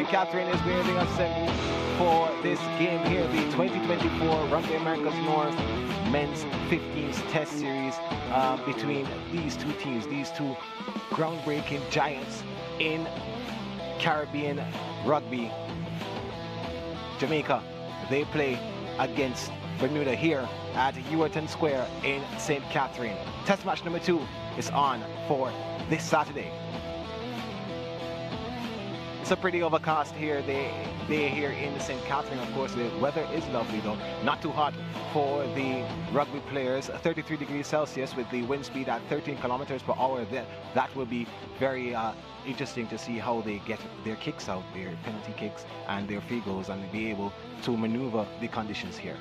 Catherine is where they assemble for this game here, the 2024 Rugby Americas North Men's 15s Test Series between these two teams, these two groundbreaking giants in Caribbean rugby. Jamaica, they play against Bermuda here at Ewarton Square in St. Catherine. Test match number 2 is on for this Saturday. It's a pretty overcast here. They're here in St. Catherine. Of course, the weather is lovely though. Not too hot for the rugby players. 33 degrees Celsius with the wind speed at 13 kilometers per hour. That will be very interesting to see how they get their kicks out, their penalty kicks and their free goals, and be able to maneuver the conditions here.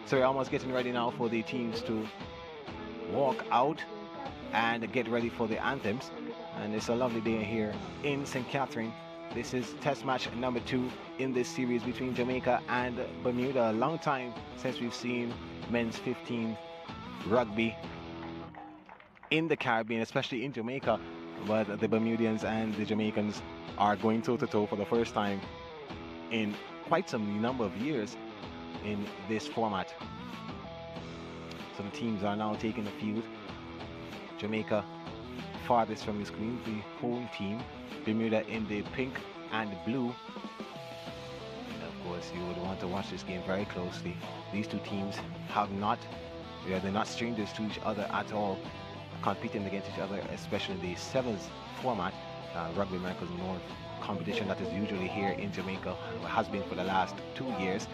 So we're almost getting ready now for the teams to walk out and get ready for the anthems. And it's a lovely day here in St. Catherine. This is test match number 2 in this series between Jamaica and Bermuda. A long time since we've seen men's 15 rugby in the Caribbean, especially in Jamaica. But the Bermudians and the Jamaicans are going toe-to-toe for the first time in quite some number of years in this format. So the teams are now taking the field. Jamaica farthest from the screen, the home team. Bermuda in the pink and blue. And of course, you would want to watch this game very closely. These two teams they're not strangers to each other at all, competing against each other, especially the sevens format, Rugby Americas North competition that is usually here in Jamaica, has been for the last 2 years.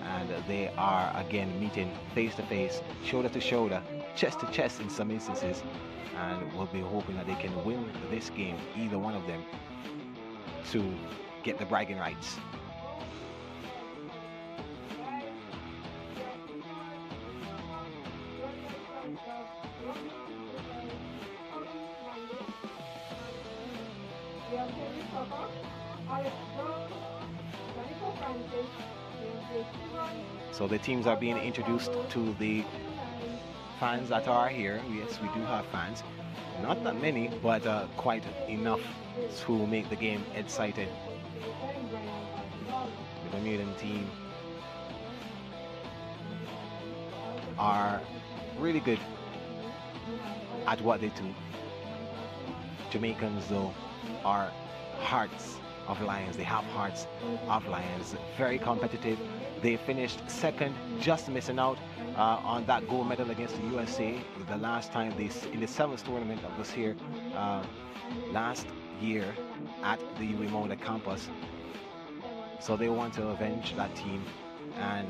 And they are again meeting face to face, shoulder to shoulder, chest to chest in some instances, and we'll be hoping that they can win this game, either one of them, to get the bragging rights. So the teams are being introduced to the fans that are here. Yes, we do have fans. Not that many, but quite enough to make the game exciting. The Bermudan team are really good at what they do. Jamaicans, though, are hearts of lions. They have hearts of lions. Very competitive. They finished second, just missing out on that gold medal against the USA the last time in the sevens tournament that was here last year at the Bermuda campus. So they want to avenge that team and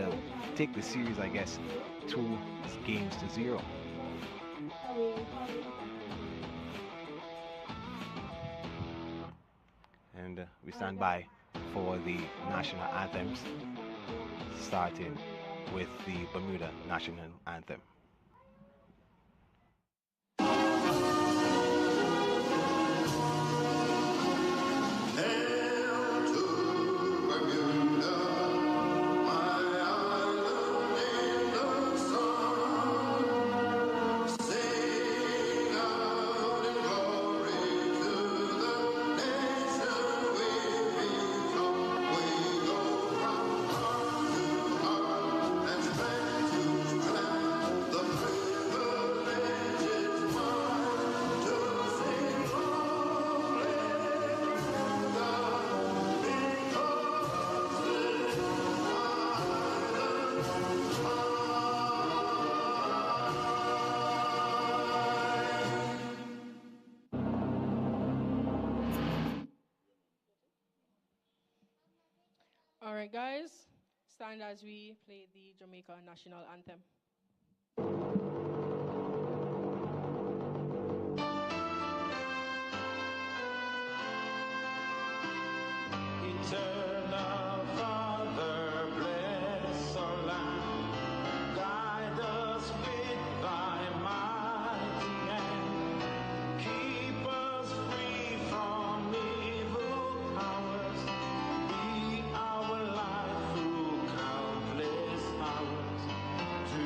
take the series, I guess, 2 games to 0. And we stand by for the national anthems, starting with the Bermuda national anthem. All right, guys, stand as we play the Jamaica national anthem. Eternal Father, bless our land, guide us with thy mighty hand, keep us free from evil powers, be our life through countless hours, to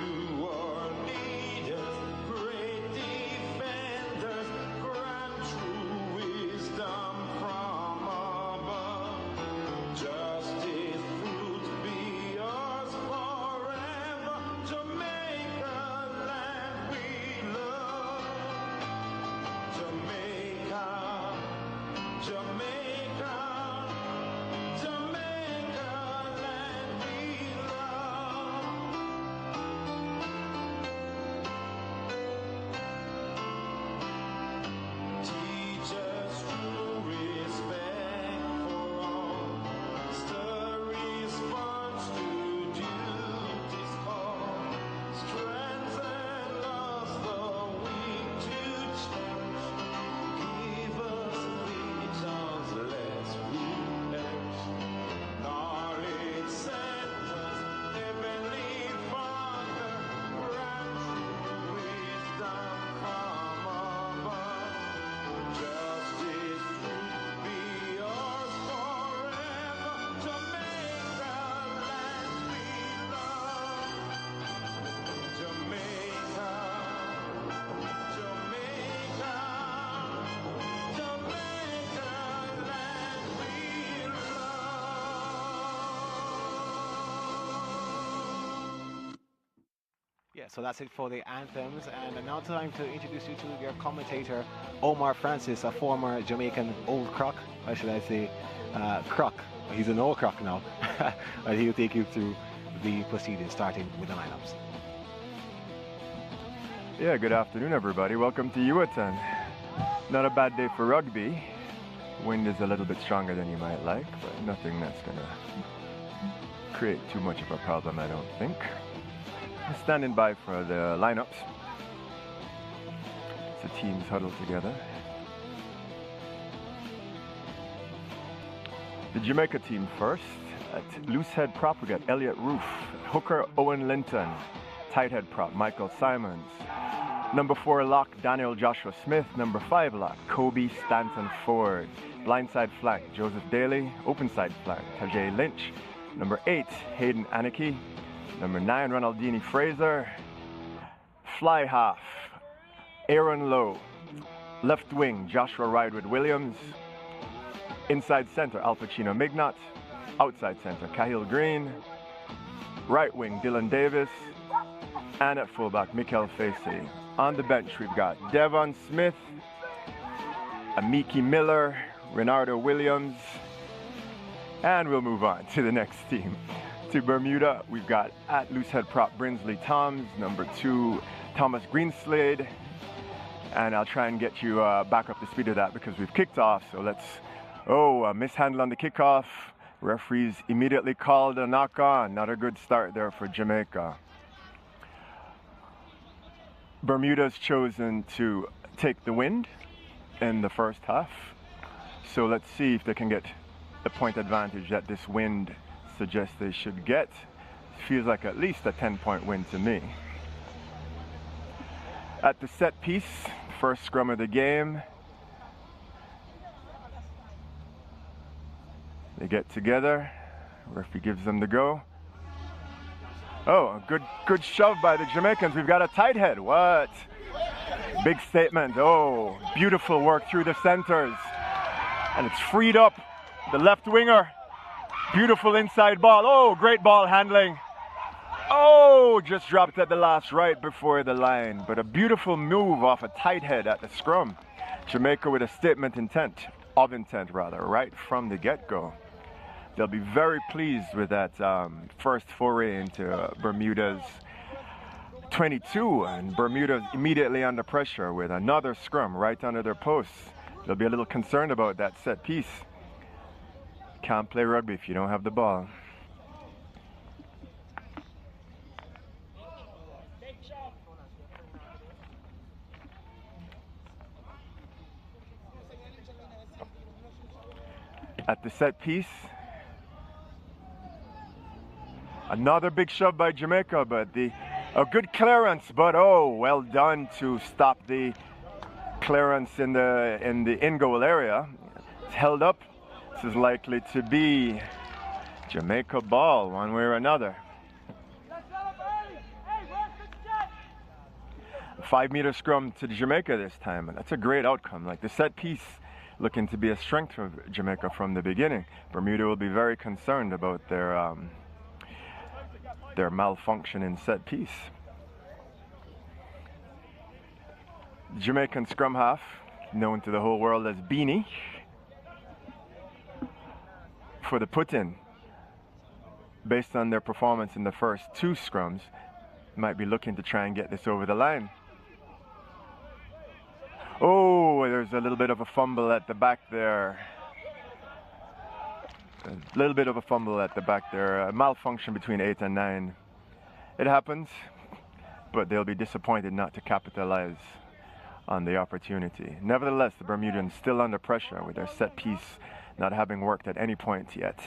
so that's it for the anthems. And now time to introduce you to your commentator, Omar Francis, a former Jamaican old croc, or should I say croc. He's an old croc now. And he'll take you through the proceedings, starting with the lineups. Yeah, good afternoon, everybody. Welcome to Ewarton. Not a bad day for rugby. Wind is a little bit stronger than you might like, but nothing that's going to create too much of a problem, I don't think. Standing by for the lineups. The teams huddled together. The Jamaica team first. At loose head prop, we got Elliot Roof. Hooker, Owen Linton. Tight head prop, Michael Simons. Number 4 lock, Daniel Joshua Smith. Number 5 lock, Kobe Stanton Ford. Blindside flank, Joseph Daly. Open side flank, Tajay Lynch. Number 8, Hayden Aniki. Number 9, Ronaldini Fraser. Fly half, Aaron Lowe. Left wing, Joshua Ridewood Williams. Inside center, Al Pacino Mignot. Outside center, Cahill Green. Right wing, Dylan Davis. And at fullback, Mikel Facey. On the bench, we've got Devon Smith, Amiki Miller, Renardo Williams. And we'll move on to the next team. To Bermuda, we've got at loosehead prop Brinsley Toms, number 2 Thomas Greenslade, and I'll try and get you back up to speed of that because we've kicked off. So let's, a mishandle on the kickoff. Referees immediately called a knock on. Not a good start there for Jamaica. Bermuda's chosen to take the wind in the first half. So let's see if they can get the point advantage that this wind suggests they should get. Feels like at least a 10-point win to me. At the set piece, first scrum of the game, they get together. Referee gives them the go. Oh, a good shove by the Jamaicans. We've got a tight head. What? Big statement. Oh, beautiful work through the centers. And it's freed up. The left winger. Beautiful inside ball. Oh, great ball handling. Oh, just dropped at the last right before the line. But a beautiful move off a tight head at the scrum. Jamaica with a statement of intent, right from the get-go. They'll be very pleased with that first foray into Bermuda's 22. And Bermuda's immediately under pressure with another scrum right under their posts. They'll be a little concerned about that set piece. Can't play rugby if you don't have the ball. At the set piece, another big shove by Jamaica, but a good clearance, but well done to stop the clearance in the in-goal area. It's held up. This is likely to be Jamaica ball one way or another. 5-meter scrum to Jamaica this time, and that's a great outcome. Like the set piece looking to be a strength of Jamaica from the beginning. Bermuda will be very concerned about their malfunction in set piece. Jamaican scrum half, known to the whole world as Beanie, for the put-in, based on their performance in the first 2 scrums, might be looking to try and get this over the line. Oh, there's a little bit of a fumble at the back there. A little bit of a fumble at the back there. A malfunction between 8 and 9. It happens, but they'll be disappointed not to capitalize on the opportunity. Nevertheless, the Bermudians still under pressure with their set piece not having worked at any point yet.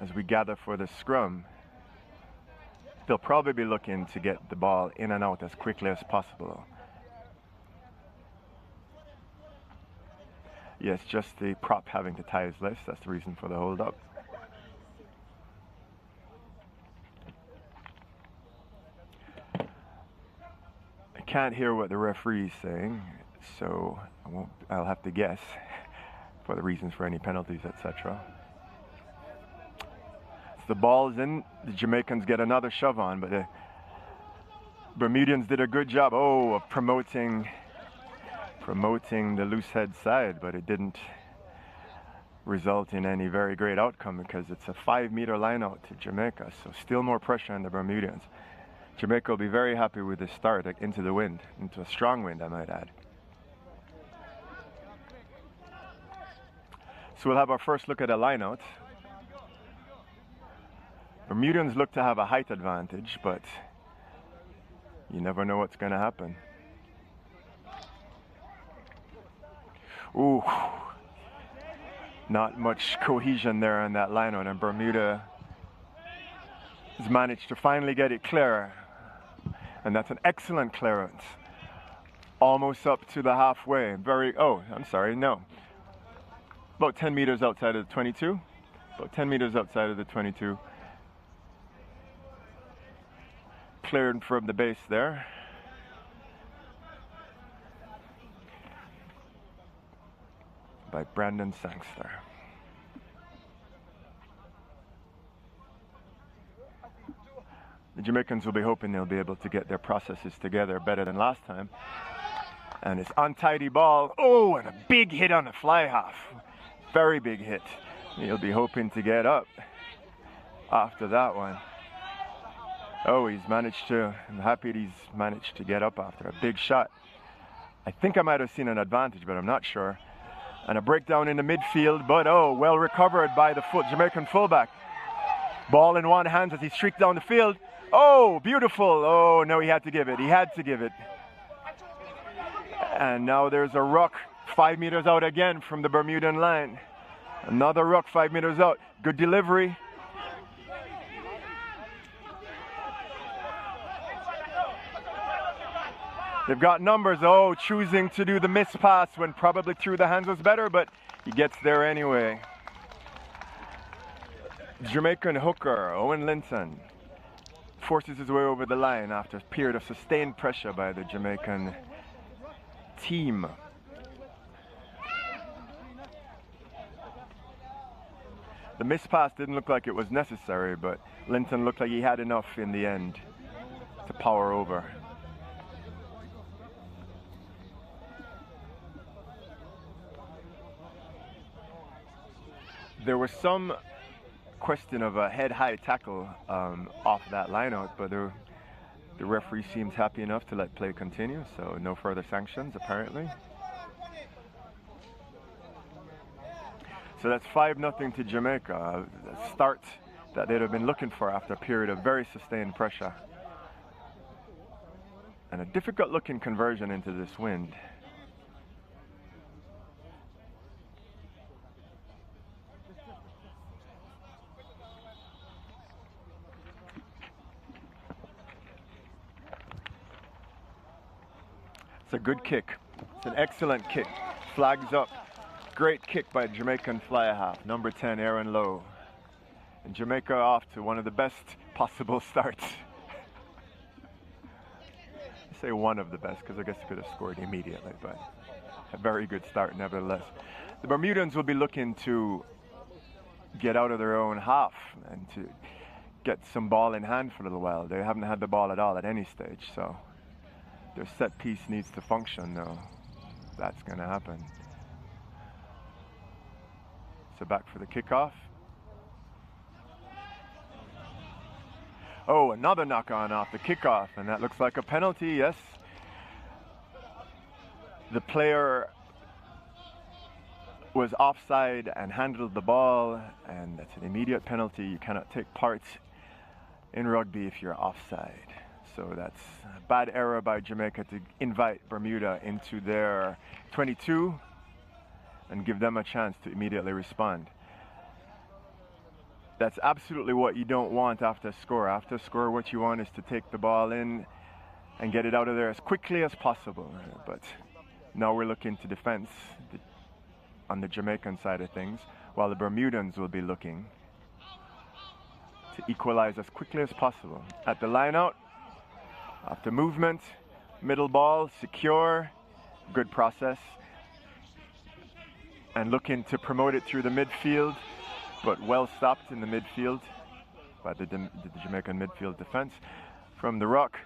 As we gather for the scrum, they'll probably be looking to get the ball in and out as quickly as possible. Yes, just the prop having to tie his legs, that's the reason for the hold up. I can't hear what the referee is saying, so I'll have to guess for the reasons for any penalties, etc. So the ball's in. The Jamaicans get another shove on, but the Bermudians did a good job, of promoting the loose head side, but it didn't result in any very great outcome because it's a 5-meter line out to Jamaica, so still more pressure on the Bermudians. Jamaica will be very happy with this start into the wind, into a strong wind, I might add. So we'll have our first look at a line out. Bermudians look to have a height advantage, but you never know what's going to happen. Ooh, not much cohesion there on that line out, and Bermuda has managed to finally get it clear. And that's an excellent clearance. Almost up to the halfway. About 10 meters outside of the 22. About 10 meters outside of the 22. Cleared from the base there. By Brandon Sangster. The Jamaicans will be hoping they'll be able to get their processes together better than last time. And it's untidy ball. Oh, and a big hit on the fly half. Very big hit. He'll be hoping to get up after that one. Oh, I'm happy he's managed to get up after a big shot. I think I might have seen an advantage, but I'm not sure. And a breakdown in the midfield, but well recovered by the Jamaican fullback. Ball in one hand as he streaked down the field. Oh, beautiful. Oh, no, he had to give it. He had to give it. And now there's a ruck 5 meters out again from the Bermudan line. Another ruck 5 meters out. Good delivery. They've got numbers. Oh, choosing to do the miss pass when probably through the hands was better, but he gets there anyway. Jamaican hooker Owen Linton forces his way over the line after a period of sustained pressure by the Jamaican team. The miss pass didn't look like it was necessary, but Linton looked like he had enough in the end to power over. There was some question of a head-high tackle off that lineout, but the referee seems happy enough to let play continue, so no further sanctions apparently. So that's 5-0 to Jamaica, a start that they'd have been looking for after a period of very sustained pressure. And a difficult-looking conversion into this wind. It's a good kick. It's an excellent kick. Flags up. Great kick by Jamaican fly half, number 10, Aaron Lowe. And Jamaica off to one of the best possible starts. I say one of the best because I guess they could have scored immediately, but a very good start nevertheless. The Bermudans will be looking to get out of their own half and to get some ball in hand for a little while. They haven't had the ball at all at any stage, so their set piece needs to function, though. That's going to happen. So back for the kickoff. Oh, another knock-on off the kickoff, and that looks like a penalty, yes. The player was offside and handled the ball, and that's an immediate penalty. You cannot take part in rugby if you're offside. So that's a bad error by Jamaica to invite Bermuda into their 22 and give them a chance to immediately respond. That's absolutely what you don't want after a score. After a score, what you want is to take the ball in and get it out of there as quickly as possible. But now we're looking to defense on the Jamaican side of things, while the Bermudans will be looking to equalize as quickly as possible. At the line out, after movement, middle ball, secure, good process. and looking to promote it through the midfield, but well stopped in the midfield by the Jamaican midfield defense. From the ruck.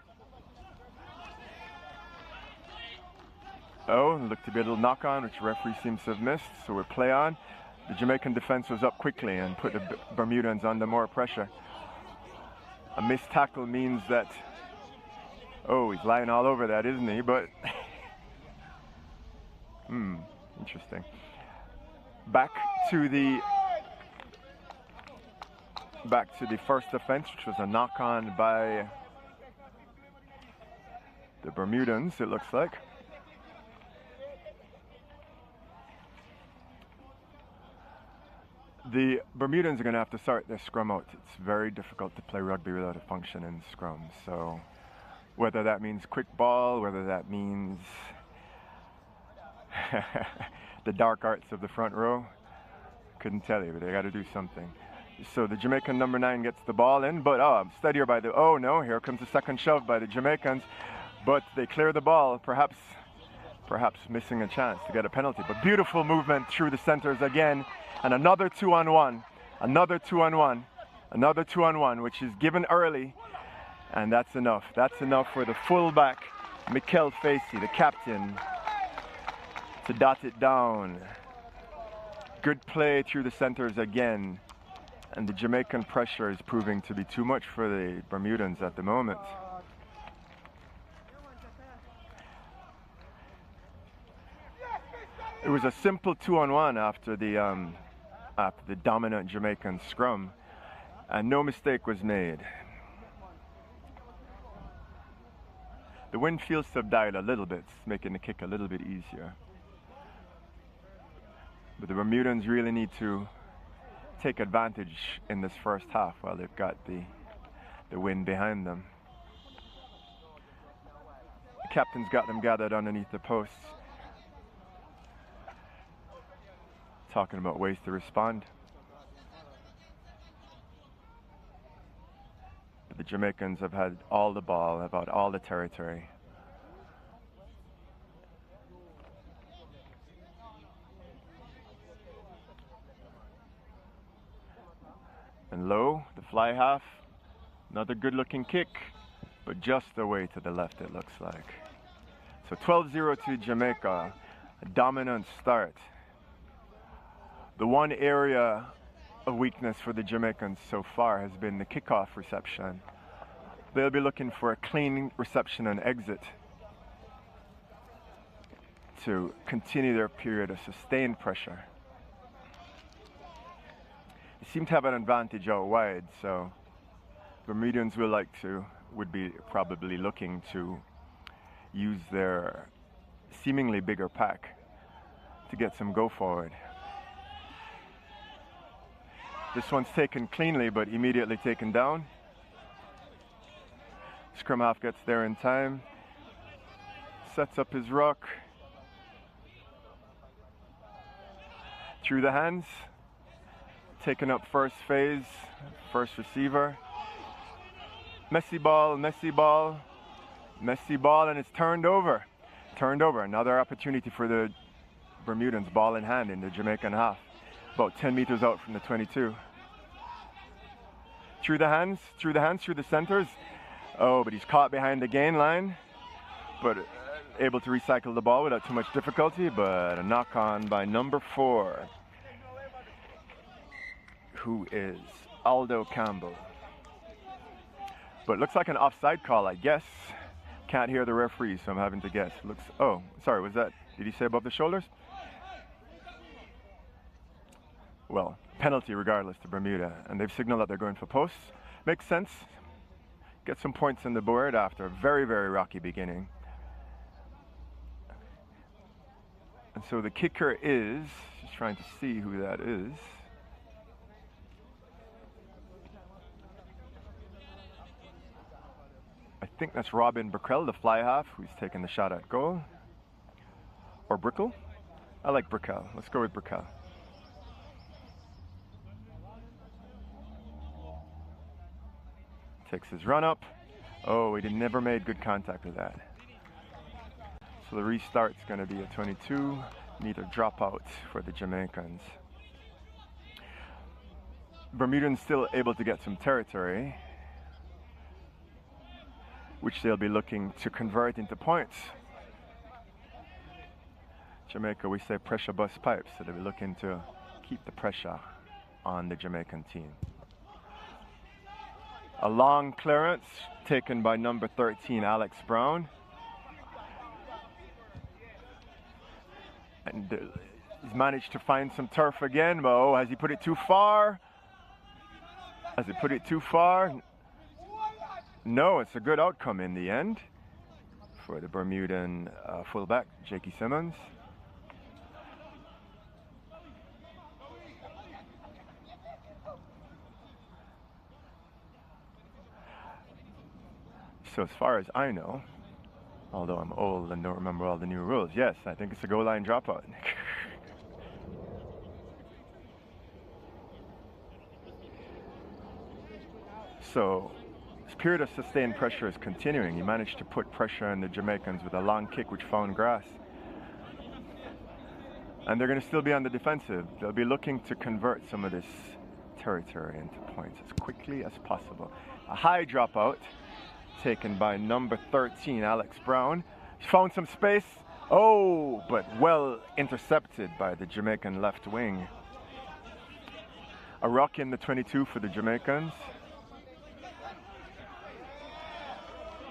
Oh, looked to be a little knock on, which the referee seems to have missed, so we'll play on. The Jamaican defense was up quickly and put the Bermudans under more pressure. A missed tackle means that, oh, he's lying all over that, isn't he? But, interesting. Back to the first offense, which was a knock on by the Bermudans, it looks like. The Bermudans are going to have to start their scrum out. It's very difficult to play rugby without a functioning scrum. So whether that means quick ball, whether that means the dark arts of the front row, couldn't tell you, but they got to do something. So the Jamaican number 9 gets the ball in, but steadier by the, oh no, here comes the second shove by the Jamaicans, but they clear the ball, perhaps missing a chance to get a penalty. But beautiful movement through the centers again. And another 2-on-1, another 2-on-1, which is given early, and that's enough. That's enough for the fullback, Mikel Facey, the captain, to dot it down. Good play through the centers again, and the Jamaican pressure is proving to be too much for the Bermudans at the moment. It was a simple 2-on-1 after the dominant Jamaican scrum, and no mistake was made. The wind feels to have died a little bit, making the kick a little bit easier. But the Bermudans really need to take advantage in this first half while they've got the wind behind them. The captain's got them gathered underneath the posts, talking about ways to respond. But the Jamaicans have had all the ball, have had all the territory. And low, the fly half, another good looking kick, but just away to the left it looks like. So 12-0 to Jamaica, a dominant start. The one area of weakness for the Jamaicans so far has been the kickoff reception. They'll be looking for a clean reception and exit to continue their period of sustained pressure. They seem to have an advantage out wide, so Bermudians would be probably looking to use their seemingly bigger pack to get some go forward. This one's taken cleanly, but immediately taken down. Scrum half gets there in time. Sets up his ruck. Through the hands. Taken up first phase, first receiver. Messy ball, and it's turned over. Another opportunity for the Bermudans, ball in hand in the Jamaican half. About 10 meters out from the 22. Through the hands, through the centers. Oh, but he's caught behind the gain line. But able to recycle the ball without too much difficulty. But a knock on by number 4, who is Aldo Campbell. But looks like an offside call, I guess. Can't hear the referee, so I'm having to guess. Oh, sorry, was that, did he say above the shoulders? Well, penalty regardless to Bermuda, and they've signaled that they're going for posts. Makes sense. Get some points on the board after a very, very rocky beginning. And so the kicker is, just trying to see who that is. I think that's Robin Brickell, the fly half, who's taking the shot at goal. Or Brickell? I like Brickell. Let's go with Brickell. Takes his run up. Oh, he never made good contact with that. So the restart's going to be a 22. meter dropout for the Jamaicans. Bermudans still able to get some territory, which they'll be looking to convert into points. Jamaica, we say pressure bust pipes, so they'll be looking to keep the pressure on the Jamaican team. A long clearance taken by number 13, Alex Brown. And he's managed to find some turf again, but oh, has he put it too far? Has he put it too far? No, it's a good outcome in the end for the Bermudan fullback, Jakey Simmons. So as far as I know, although I'm old and don't remember all the new rules, yes, I think it's a goal line dropout. So this period of sustained pressure is continuing. He managed to put pressure on the Jamaicans with a long kick which found grass. And they're going to still be on the defensive. They'll be looking to convert some of this territory into points as quickly as possible. A high dropout taken by number 13, Alex Brown. He's found some space. Oh, but well intercepted by the Jamaican left wing. A ruck in the 22 for the Jamaicans.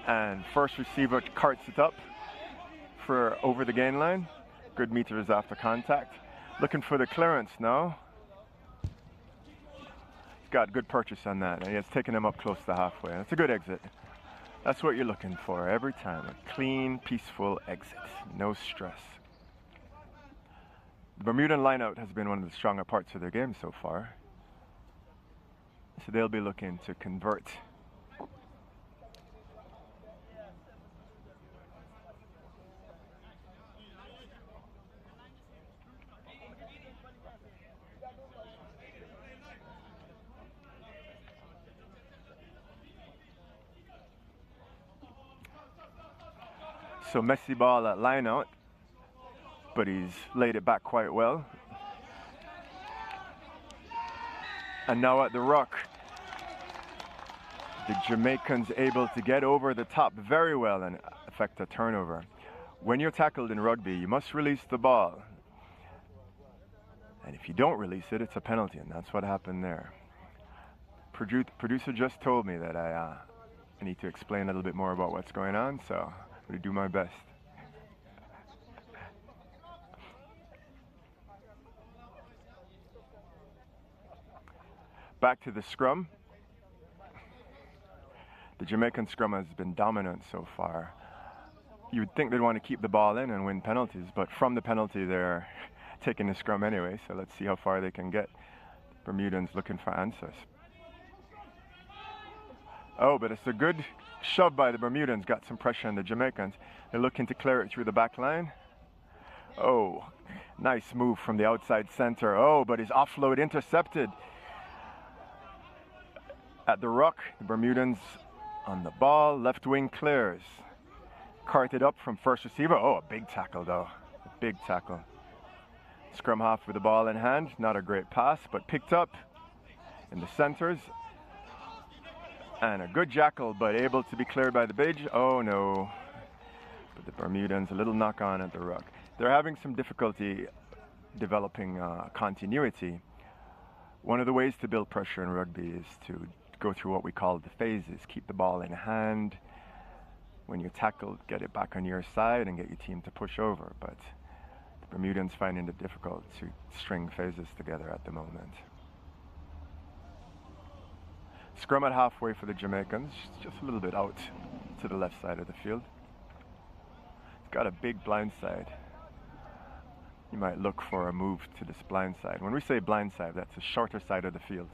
And first receiver carts it up for over the gain line. Good meters after contact. Looking for the clearance now. He's got good purchase on that, and he has taken him up close to halfway. That's a good exit. That's what you're looking for every time. A clean, peaceful exit. No stress. The Bermudan lineout has been one of the stronger parts of their game so far. So they'll be looking to convert. So messy ball at line out, but he's laid it back quite well. And now at the ruck, the Jamaicans able to get over the top very well and effect a turnover. When you're tackled in rugby, you must release the ball. And if you don't release it, it's a penalty, and that's what happened there. Producer just told me that I need to explain a little bit more about what's going on, so I'm going to do my best. Back to the scrum. The Jamaican scrum has been dominant so far. You would think they'd want to keep the ball in and win penalties, but from the penalty they're taking the scrum anyway, so let's see how far they can get. Bermudans looking for answers. Oh, but it's a good shove by the Bermudans, got some pressure on the Jamaicans. They're looking to clear it through the back line. Oh, nice move from the outside center. Oh, but his offload intercepted. At the ruck, the Bermudans on the ball, left wing clears. Carted up from first receiver. Oh, a big tackle though, a big tackle. Scrum half with the ball in hand, not a great pass, but picked up in the centers. And a good jackal, but able to be cleared by the bridge. Oh no, but the Bermudans, a little knock on at the ruck. They're having some difficulty developing continuity. One of the ways to build pressure in rugby is to go through what we call the phases. Keep the ball in hand. When you're tackled, get it back on your side and get your team to push over. But the Bermudans finding it difficult to string phases together at the moment. Scrum at halfway for the Jamaicans, just a little bit out to the left side of the field. It's got a big blind side. You might look for a move to this blind side. When we say blind side, that's the shorter side of the field.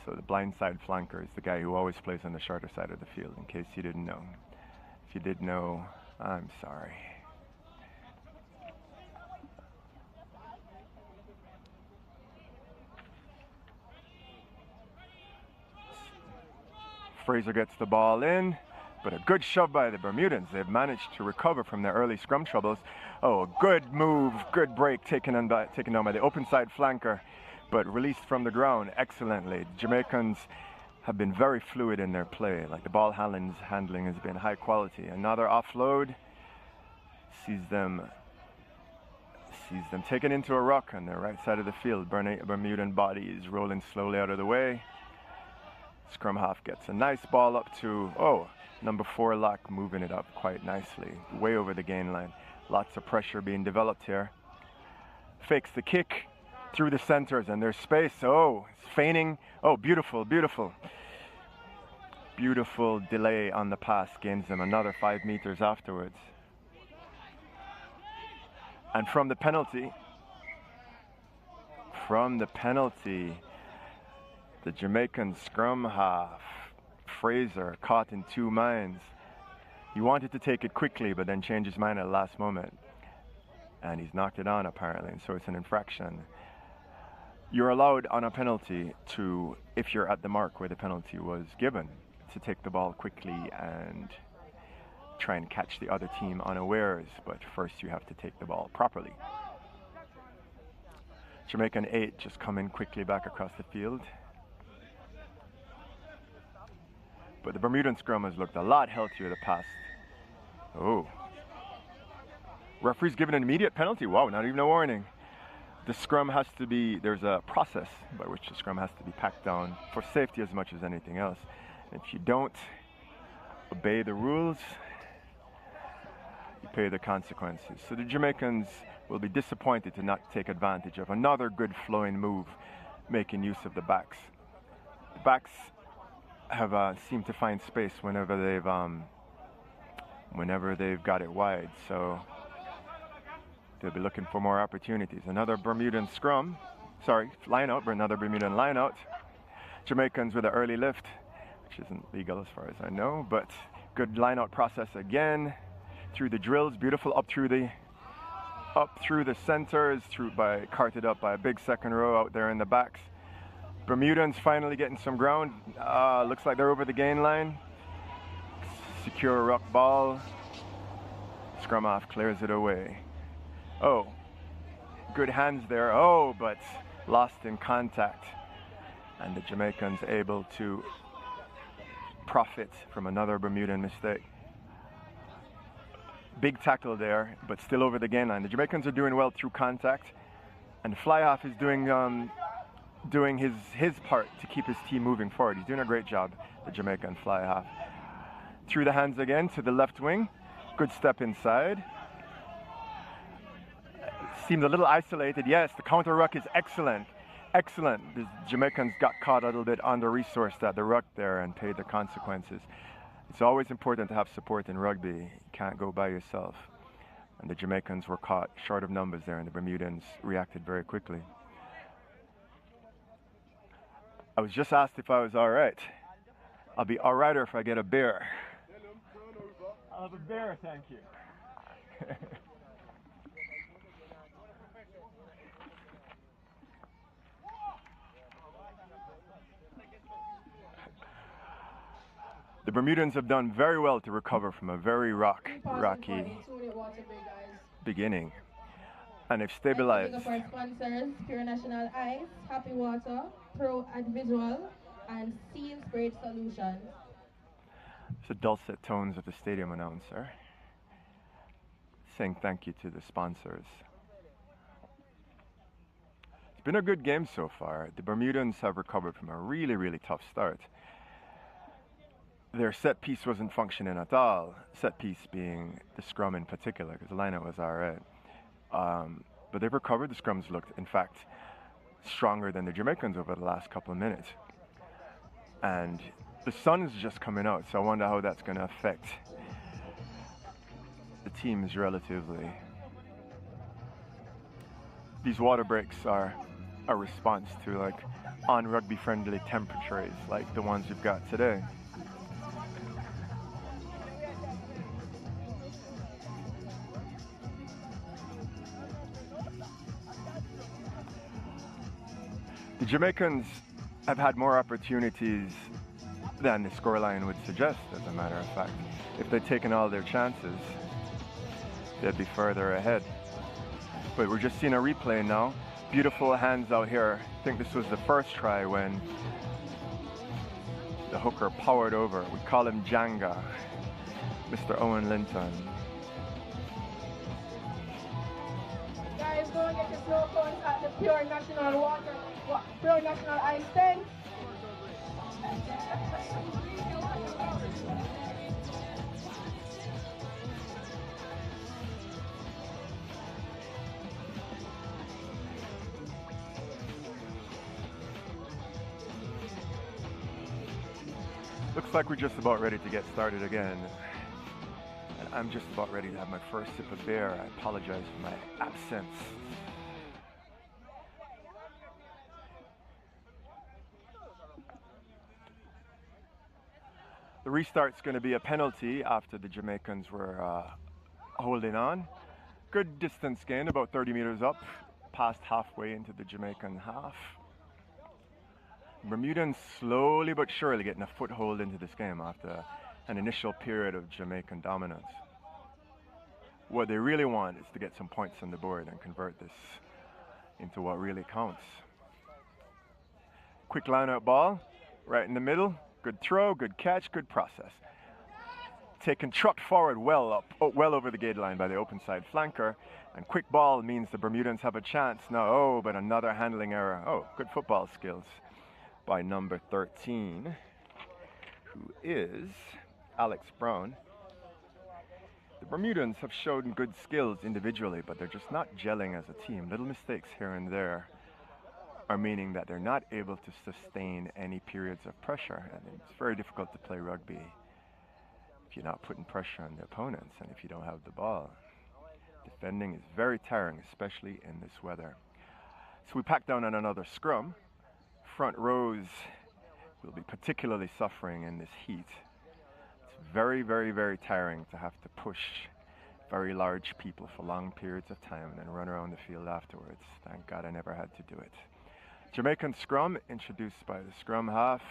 So the blind side flanker is the guy who always plays on the shorter side of the field, in case you didn't know. If you did know, I'm sorry. Fraser gets the ball in. But a good shove by the Bermudans. They've managed to recover from their early scrum troubles. Oh, a good move, good break taken down by the open side flanker, but released from the ground excellently. Jamaicans have been very fluid in their play. Like the ball handling has been high quality. Another offload sees them taken into a ruck on the right side of the field. Bermudan body is rolling slowly out of the way. Scrum half gets a nice ball up to, number 4 lock, moving it up quite nicely, way over the gain line. Lots of pressure being developed here. Fakes the kick through the centers, and there's space. Oh, it's feigning. Oh, beautiful, beautiful. Beautiful delay on the pass, gains them another 5 meters afterwards. And from the penalty, the Jamaican scrum half, Fraser, caught in 2 minds. He wanted to take it quickly, but then changed his mind at the last moment. And he's knocked it on, apparently, and so it's an infraction. You're allowed on a penalty to, if you're at the mark where the penalty was given, to take the ball quickly and try and catch the other team unawares, but first you have to take the ball properly. Jamaican 8 just coming quickly back across the field. But the Bermudan scrum has looked a lot healthier the past. Oh. Referee's given an immediate penalty. Wow, not even a warning. The scrum has to be, there's a process by which the scrum has to be packed down for safety as much as anything else. And if you don't obey the rules, you pay the consequences. So the Jamaicans will be disappointed to not take advantage of another good flowing move, making use of the backs. The backs have seemed to find space whenever they've got it wide. So they'll be looking for more opportunities. Another Bermudan scrum, line out, but another Bermudan line out. Jamaicans with an early lift, which isn't legal as far as I know, but good line out process again. Through the drills, beautiful, up through the centers, carted up by a big second row out there in the backs. Bermudans finally getting some ground. Looks like they're over the gain line. Secure ruck ball. Scrum half clears it away. Oh, good hands there. Oh, but lost in contact. And the Jamaicans able to profit from another Bermudan mistake. Big tackle there, but still over the gain line. The Jamaicans are doing well through contact, and fly half is doing his part to keep his team moving forward. He's doing a great job, the Jamaican fly half. Through the hands again to the left wing. Good step inside. Seemed a little isolated. Yes, the counter ruck is excellent. Excellent. The Jamaicans got caught a little bit under-resourced at the ruck there and paid the consequences. It's always important to have support in rugby. You can't go by yourself. And the Jamaicans were caught short of numbers there, and the Bermudans reacted very quickly. I was just asked if I was all right. I'll be all righter if I get a beer. I'll have a beer, thank you. The Bermudans have done very well to recover from a very rocky beginning. And they've stabilized. Thank you for sponsors, Pure National Ice, Happy Water, Pro and Visual, and Sea Spirit Solutions. It's the dulcet tones of the stadium announcer saying thank you to the sponsors. It's been a good game so far. The Bermudans have recovered from a really, really tough start. Their set piece wasn't functioning at all. Set piece being the scrum in particular, because the lineup was all right. But they've recovered. The scrums looked, in fact, stronger than the Jamaicans over the last couple of minutes. And the sun's just coming out, so I wonder how that's going to affect the teams relatively. These water breaks are a response to like on-rugby friendly temperatures like the ones we've got today. The Jamaicans have had more opportunities than the scoreline would suggest, as a matter of fact. If they'd taken all their chances, they'd be further ahead. But we're just seeing a replay now. Beautiful hands out here. I think this was the first try when the hooker powered over. We call him Janga, Mr. Owen Linton. Guys, go and get your snow cones at the Pure National Ice tent. Looks like we're just about ready to get started again. And I'm just about ready to have my first sip of beer. I apologize for my absence. The restart's going to be a penalty after the Jamaicans were holding on. Good distance gain, about 30 meters up, past halfway into the Jamaican half. Bermudans slowly but surely getting a foothold into this game after an initial period of Jamaican dominance. What they really want is to get some points on the board and convert this into what really counts. Quick line-out ball, right in the middle. Good throw, good catch, good process. Taken trucked forward well over the gate line by the open side flanker. And quick ball means the Bermudans have a chance. No, oh, but another handling error. Oh, good football skills by number 13, who is Alex Brown. The Bermudans have shown good skills individually, but they're just not gelling as a team. Little mistakes here and there are meaning that they're not able to sustain any periods of pressure. And it's very difficult to play rugby if you're not putting pressure on the opponents and if you don't have the ball. Defending is very tiring, especially in this weather. So we pack down on another scrum. Front rows will be particularly suffering in this heat. It's very, very, very tiring to have to push very large people for long periods of time and then run around the field afterwards. Thank God I never had to do it. Jamaican scrum introduced by the scrum half,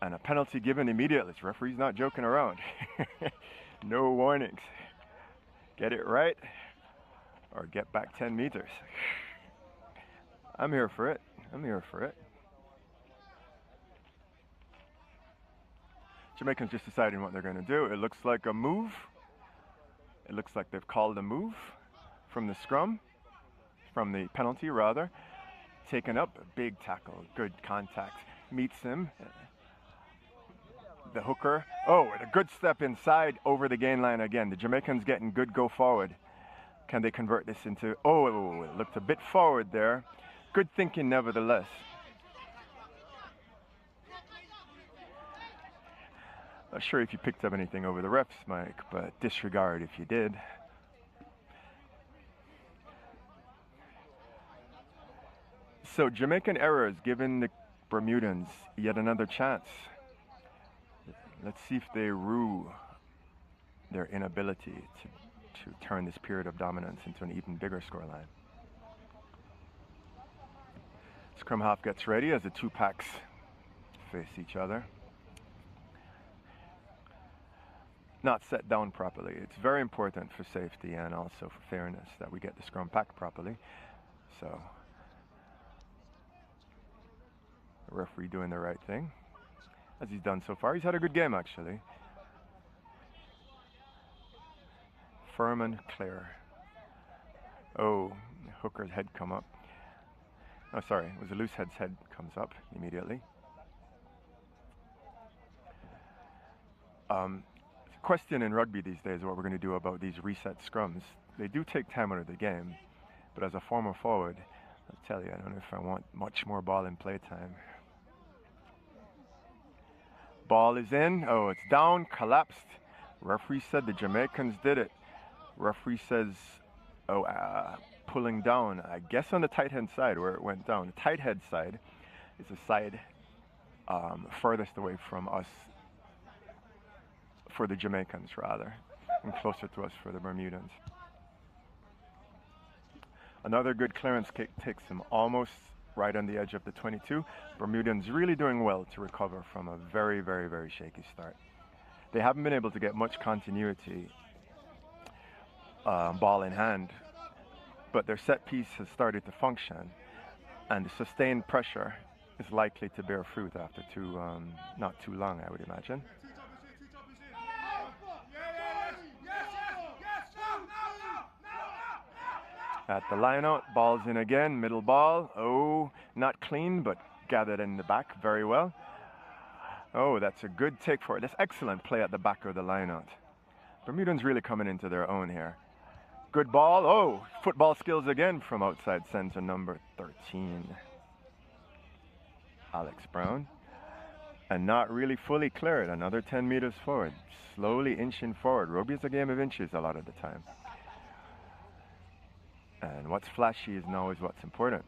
and a penalty given immediately. This referee's not joking around. No warnings. Get it right or get back 10 meters. I'm here for it. I'm here for it. Jamaicans just deciding what they're going to do. It looks like a move. It looks like they've called a move from the scrum, from the penalty rather. Taken up, a big tackle, good contact. Meets him. The hooker. Oh, and a good step inside over the gain line again. The Jamaicans getting good go forward. Can they convert this into, oh, it looked a bit forward there. Good thinking nevertheless. Not sure if you picked up anything over the refs, Mike, but disregard if you did. So Jamaican errors giving the Bermudans yet another chance. Let's see if they rue their inability to turn this period of dominance into an even bigger scoreline. Scrum half gets ready as the two packs face each other. Not set down properly. It's very important for safety and also for fairness that we get the scrum pack properly. So the referee doing the right thing, as he's done so far. He's had a good game actually. Firm and clear. Oh, hooker's head come up. Oh, sorry, it was a loose head's head comes up immediately. Question in rugby these days, what we're going to do about these reset scrums. They do take time out of the game, but as a former forward, I'll tell you, I don't know if I want much more ball in play time. Ball is in. Oh, it's down, collapsed. Referee said the Jamaicans did it. Referee says, oh, pulling down, I guess on the tight head side where it went down. The tight head side is the side furthest away from us, for the Jamaicans rather, and closer to us for the Bermudans. Another good clearance kick takes him almost right on the edge of the 22. Bermudans really doing well to recover from a very, very, very shaky start. They haven't been able to get much continuity ball in hand, but their set piece has started to function, and the sustained pressure is likely to bear fruit after not too long, I would imagine. At the line-out, ball's in again, middle ball. Oh, not clean, but gathered in the back very well. Oh, that's a good take for it. That's excellent play at the back of the line-out. Bermudans really coming into their own here. Good ball. Oh, football skills again from outside center number 13. Alex Brown. And not really fully cleared. Another 10 meters forward. Slowly inching forward. Rugby is a game of inches a lot of the time. And what's flashy is now is what's important.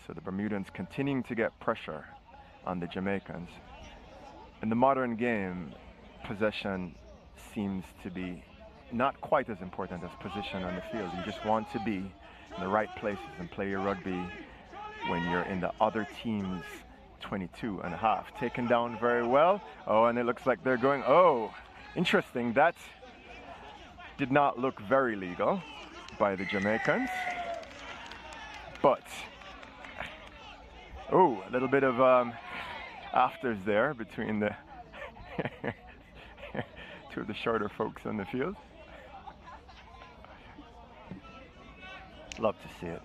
So the Bermudans continuing to get pressure on the Jamaicans. In the modern game, possession seems to be not quite as important as position on the field. You just want to be in the right places and play your rugby when you're in the other team's 22 and a half. Taken down very well. Oh, and it looks like they're going, oh, interesting. That did not look very legal by the Jamaicans. But, oh, a little bit of afters there between the two of the shorter folks on the field. Love to see it.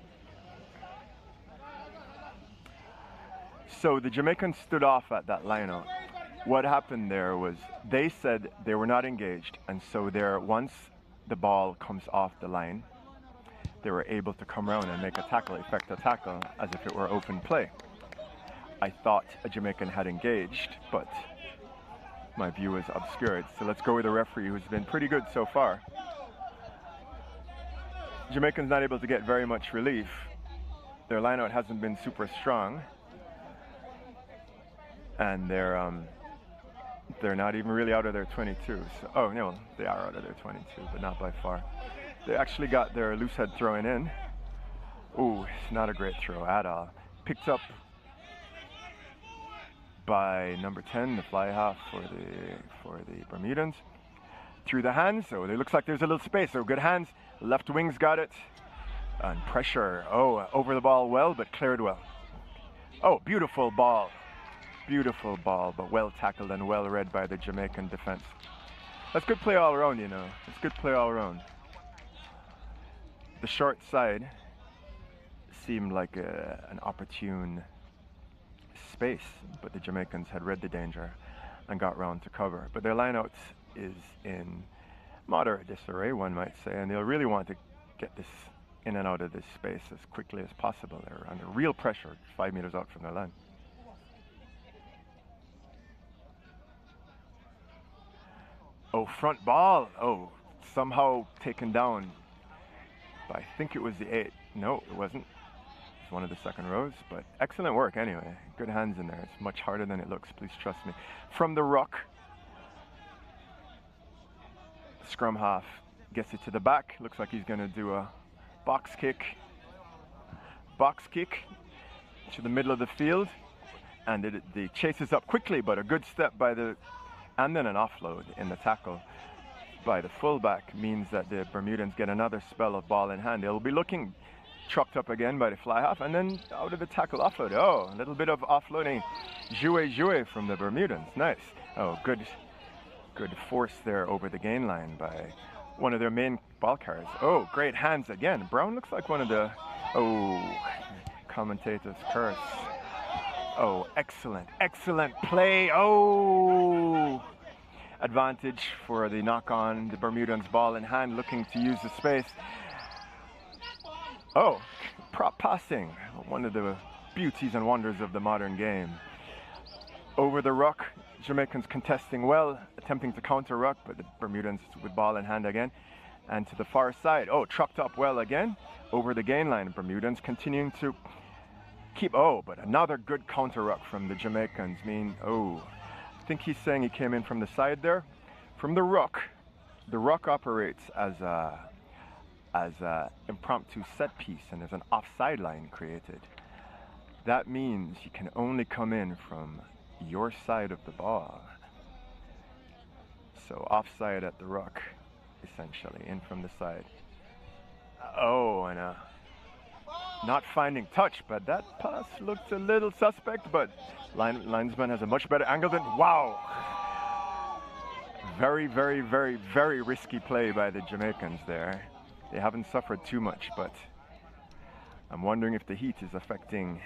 So the Jamaicans stood off at that line-out. What happened there was they said they were not engaged, and so there, once the ball comes off the line, they were able to come around and make a tackle, effect a tackle, as if it were open play. I thought a Jamaican had engaged, but my view was obscured. So let's go with the referee, who's been pretty good so far. Jamaicans not able to get very much relief. Their lineout hasn't been super strong, and they're not even really out of their 22. So, oh no, they are out of their 22, but not by far. They actually got their loose head throwing in. Ooh, it's not a great throw at all. Picked up by number 10, the fly half for the Bermudans. Through the hands, so it looks like there's a little space. So good hands, left wings got it. And pressure, oh, over the ball well, but cleared well. Oh, beautiful ball, but well tackled and well read by the Jamaican defense. That's good play all around, you know. It's good play all around. The short side seemed like an opportune space, but the Jamaicans had read the danger and got round to cover. But their lineout is in moderate disarray, one might say, and they'll really want to get this in and out of this space as quickly as possible. They're under real pressure 5 meters out from their line. Oh, front ball. Oh, somehow taken down by, I think it was the 8. No, it wasn't. It's one of the second rows, but excellent work anyway. Good hands in there. It's much harder than it looks, please trust me. From the ruck, scrum half gets it to the back. Looks like he's going to do a box kick to the middle of the field, and it chases up quickly, but a good step by the, and then an offload in the tackle by the fullback means that the Bermudans get another spell of ball in hand. They'll be looking trucked up again by the fly half, and then out of the tackle offload. Oh, a little bit of offloading. Joué from the Bermudans. Nice. Oh, good force there over the gain line by one of their main ball carriers. Oh, great hands again. Brown looks like one of the, oh, commentators curse. Oh, excellent play. Oh, advantage for the knock on. The Bermudans ball in hand, looking to use the space. Oh, prop passing, one of the beauties and wonders of the modern game. Over the ruck, Jamaicans contesting well, attempting to counter ruck, but the Bermudans with ball in hand again. And to the far side, oh, trucked up well again, over the gain line. Bermudans continuing to keep, oh, but another good counter ruck from the Jamaicans. I think he's saying he came in from the side there. From the ruck operates as a impromptu set piece, and there's an offside line created. That means you can only come in from your side of the ball. So offside at the ruck, essentially, in from the side. Oh, and not finding touch, but that pass looked a little suspect, but linesman has a much better angle than, wow! Very, very, very, very risky play by the Jamaicans there. They haven't suffered too much, but I'm wondering if the heat is affecting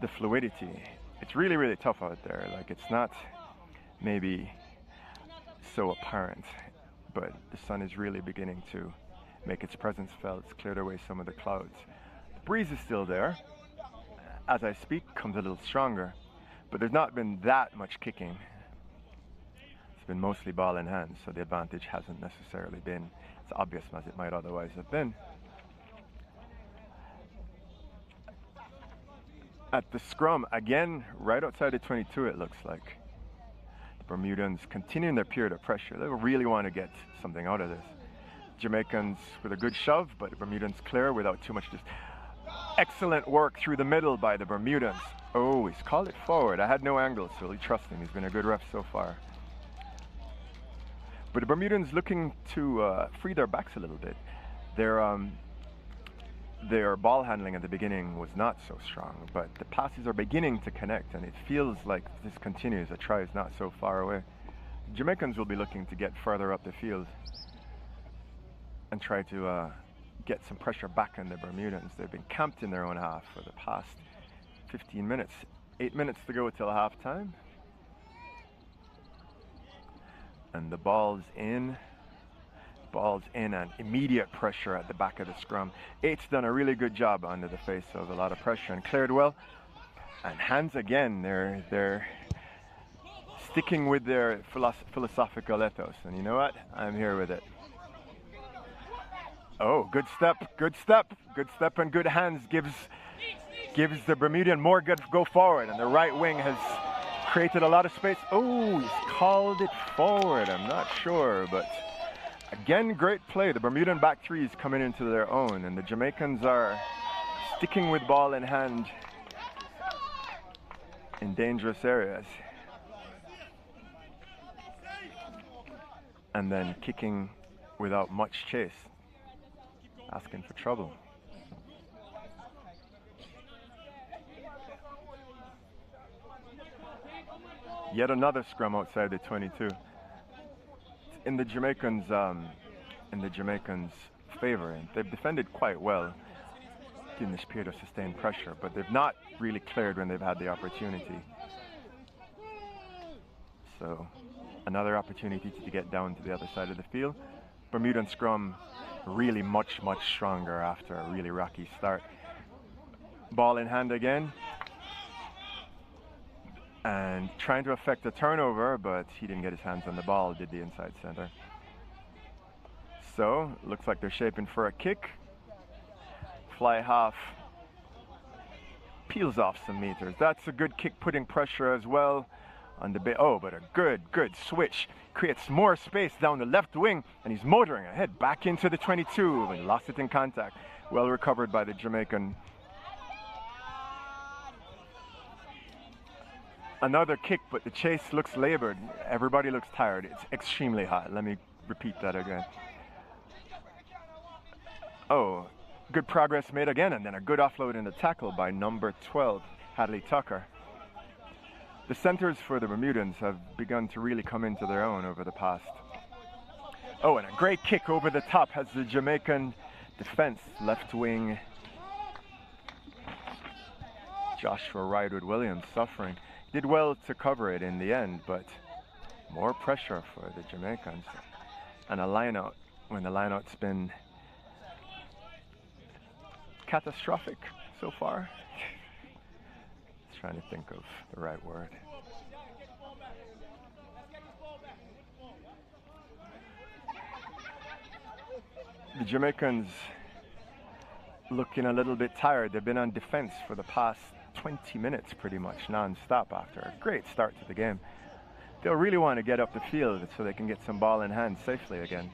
the fluidity. It's really, really tough out there. Like, it's not maybe so apparent, but the sun is really beginning to make its presence felt. It's cleared away some of the clouds. The breeze is still there. As I speak, comes a little stronger, but there's not been that much kicking. It's been mostly ball in hand, so the advantage hasn't necessarily been as obvious as it might otherwise have been. At the scrum, again, right outside the 22, it looks like. The Bermudans continuing their period of pressure. They really want to get something out of this. Jamaicans with a good shove, but the Bermudans clear without too much. Just excellent work through the middle by the Bermudans. Oh, he's called it forward. I had no angle, so we trust him. He's been a good ref so far. But the Bermudans looking to free their backs a little bit. Their ball handling at the beginning was not so strong, but the passes are beginning to connect, and it feels like this continues. A try is not so far away. Jamaicans will be looking to get further up the field and try to get some pressure back on the Bermudans. They've been camped in their own half for the past 15 minutes. 8 minutes to go till halftime. And the ball's in. Ball's in, and immediate pressure at the back of the scrum. Eight's done a really good job under the face of a lot of pressure and cleared well. And hands again, they're sticking with their philosophical ethos. And you know what? I'm here with it. Oh, good step, good step, good step, and good hands gives the Bermudian more good go forward, and the right wing has created a lot of space. Oh, he's called it forward. I'm not sure, but again, great play. The Bermudan back three is coming into their own, and the Jamaicans are sticking with ball in hand in dangerous areas. And then kicking without much chase, asking for trouble. Yet another scrum outside the 22. In the Jamaicans' favor, and they've defended quite well in this period of sustained pressure, but they've not really cleared when they've had the opportunity. So another opportunity to get down to the other side of the field. Bermudan scrum really much stronger after a really rocky start. Ball in hand again, and trying to affect the turnover, but he didn't get his hands on the ball, did the inside center. So looks like they're shaping for a kick. Fly half peels off some meters. That's a good kick, putting pressure as well on the but a good switch. Creates more space down the left wing, and he's motoring ahead back into the 22, and lost it in contact. Well recovered by the Jamaican. Another kick, but the chase looks labored. Everybody looks tired. It's extremely hot. Let me repeat that again. Oh, good progress made again, and then a good offload in the tackle by number 12, Hadley Tucker. The centers for the Bermudans have begun to really come into their own over the past. Oh, and a great kick over the top has the Jamaican defense, left wing Joshua Ridewood-Williams suffering. Did well to cover it in the end, but more pressure for the Jamaicans. And a line-out, when the line-out's been catastrophic so far. Trying to think of the right word. The Jamaicans looking a little bit tired. They've been on defense for the past 20 minutes pretty much non-stop after a great start to the game. They'll really want to get up the field so they can get some ball in hand safely again.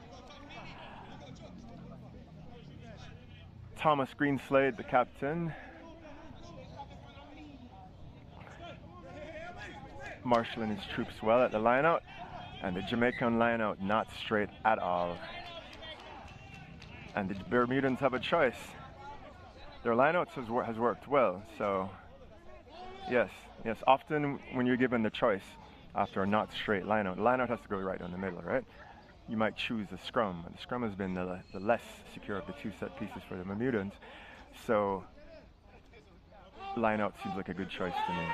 Thomas Greenslade, the captain, marshalling his troops well at the line-out. And the Jamaican line-out not straight at all. And the Bermudans have a choice. Their line-outs has worked well, so yes, often when you're given the choice after a not straight line-out, the line-out has to go right down the middle, right? You might choose a scrum, and the scrum has been the less secure of the two set pieces for the Bermudans, so line-out seems like a good choice to me.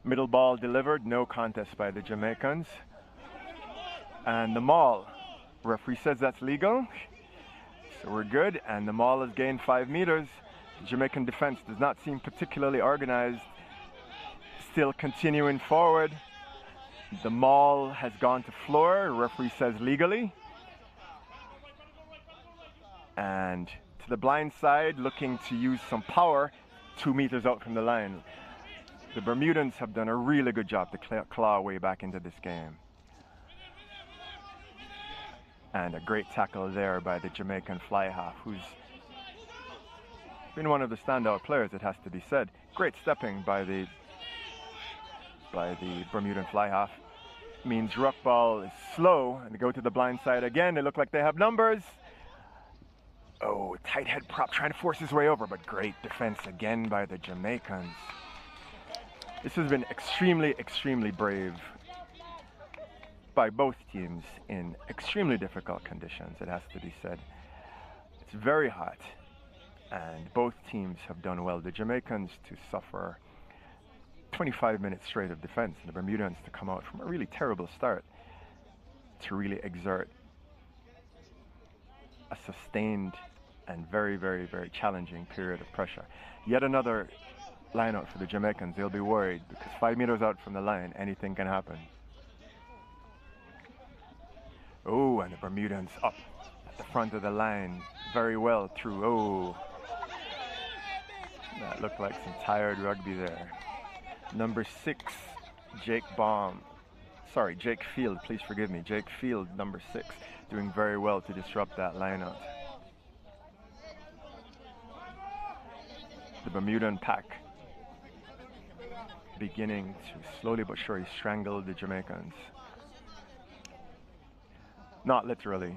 Middle ball delivered, no contest by the Jamaicans. And the maul, referee says that's legal, so we're good, and the maul has gained 5 meters. The Jamaican defense does not seem particularly organized, still continuing forward. The maul has gone to floor, referee says legally. And to the blind side, looking to use some power, 2 meters out from the line. The Bermudans have done a really good job to claw way back into this game. And a great tackle there by the Jamaican fly half, who's been one of the standout players, it has to be said. Great stepping by the Bermudan fly half. Means ruck ball is slow, and they go to the blind side again. They look like they have numbers. Oh, tight head prop trying to force his way over, but great defense again by the Jamaicans. This has been extremely, extremely brave by both teams in extremely difficult conditions, it has to be said. It's very hot, and both teams have done well. The Jamaicans to suffer 25 minutes straight of defense, and the Bermudans to come out from a really terrible start to really exert a sustained and very, very, very challenging period of pressure. Yet another line out for the Jamaicans. They'll be worried because 5 meters out from the line, anything can happen. Oh, and the Bermudans up at the front of the line very well through. Oh, that looked like some tired rugby there. Number 6, Jake Field, please forgive me. Jake Field, number 6, doing very well to disrupt that lineup. The Bermudan pack beginning to slowly but surely strangle the Jamaicans. Not literally.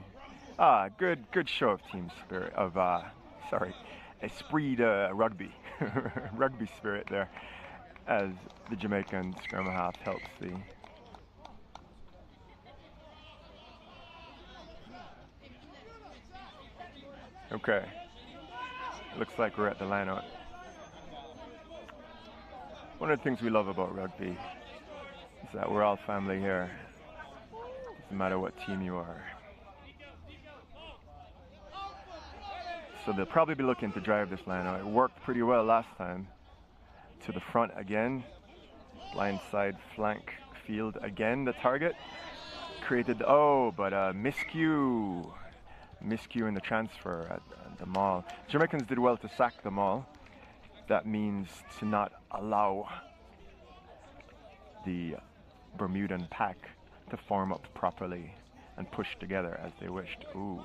Good show of team spirit, esprit de rugby. Rugby spirit there, as the Jamaican scrum half helps the okay. Looks like we're at the line out. One of the things we love about rugby is that we're all family here. Doesn't matter what team you are. So they'll probably be looking to drive this line out. It worked pretty well last time. To the front again. Blindside flank field again. The target created, but miscue. Miscue in the transfer at the maul. Jamaicans did well to sack the maul. That means to not allow the Bermudan pack to form up properly and push together as they wished. Ooh.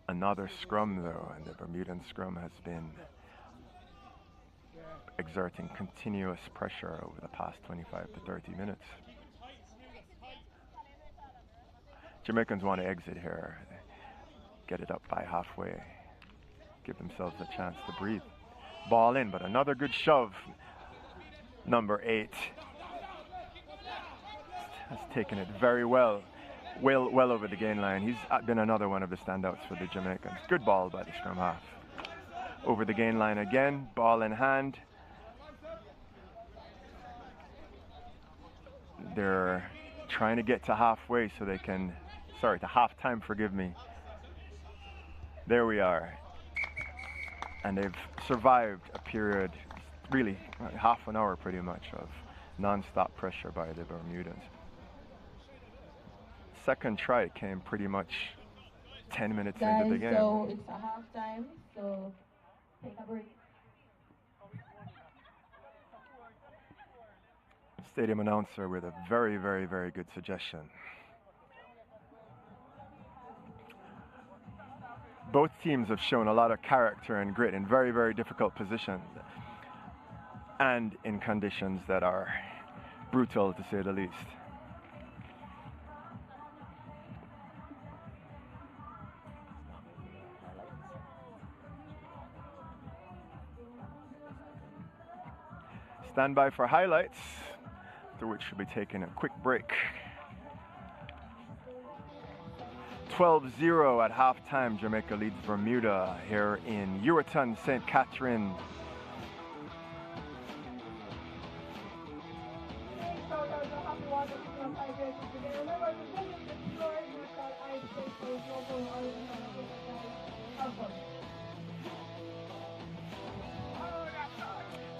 Another scrum though, and the Bermudan scrum has been exerting continuous pressure over the past 25 to 30 minutes. Jamaicans want to exit here, get it up by halfway, give themselves a chance to breathe. Ball in, but another good shove. Number 8 has taken it very well over the gain line. He's been another one of the standouts for the Jamaicans. Good ball by the scrum half. Over the gain line again, ball in hand. They're trying to get to halfway so they can, to halftime, forgive me. There we are. And they've survived a period, really half an hour pretty much, of non-stop pressure by the Bermudans. Second try came pretty much 10 minutes into the game. So it's a halftime, so take a break. Stadium announcer with a very, very, very good suggestion. Both teams have shown a lot of character and grit in very, very difficult positions. and in conditions that are brutal to say the least. Stand by for highlights, after which we'll be taking a quick break. 12-0 at halftime. Jamaica leads Bermuda here in Ewarton, St. Catherine.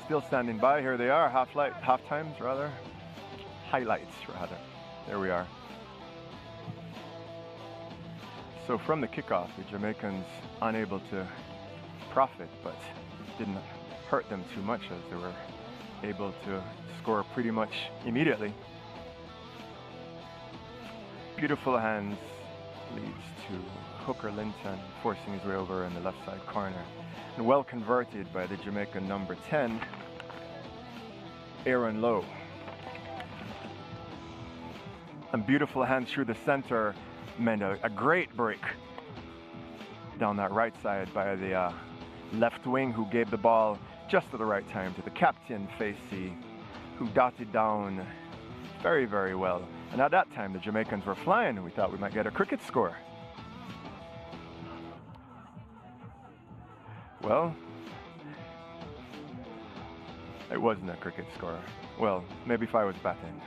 Still standing by. Here they are. Half times rather. Highlights rather. There we are. So from the kickoff, the Jamaicans unable to profit, but it didn't hurt them too much as they were able to score pretty much immediately. Beautiful hands leads to Hooker Linton forcing his way over in the left side corner. And well converted by the Jamaican number 10, Aaron Lowe. And beautiful hands through the center meant a great break down that right side by the left wing, who gave the ball just at the right time to the captain, Facey, who dotted down very, very well. And at that time, the Jamaicans were flying, and we thought we might get a cricket score. Well, it wasn't a cricket score. Well, maybe if I was batting.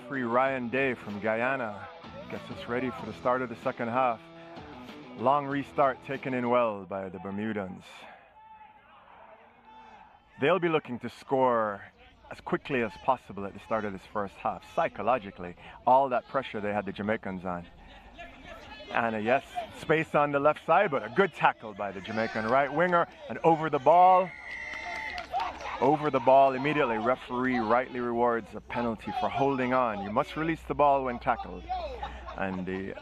referee Ryan Day from Guyana gets us ready for the start of the second half. Long restart taken in well by the Bermudans. They'll be looking to score as quickly as possible at the start of this first half. Psychologically, all that pressure they had the Jamaicans on. And yes, space on the left side, but a good tackle by the Jamaican right winger, and over the ball. Over the ball immediately. Referee rightly rewards a penalty for holding on. You must release the ball when tackled. And the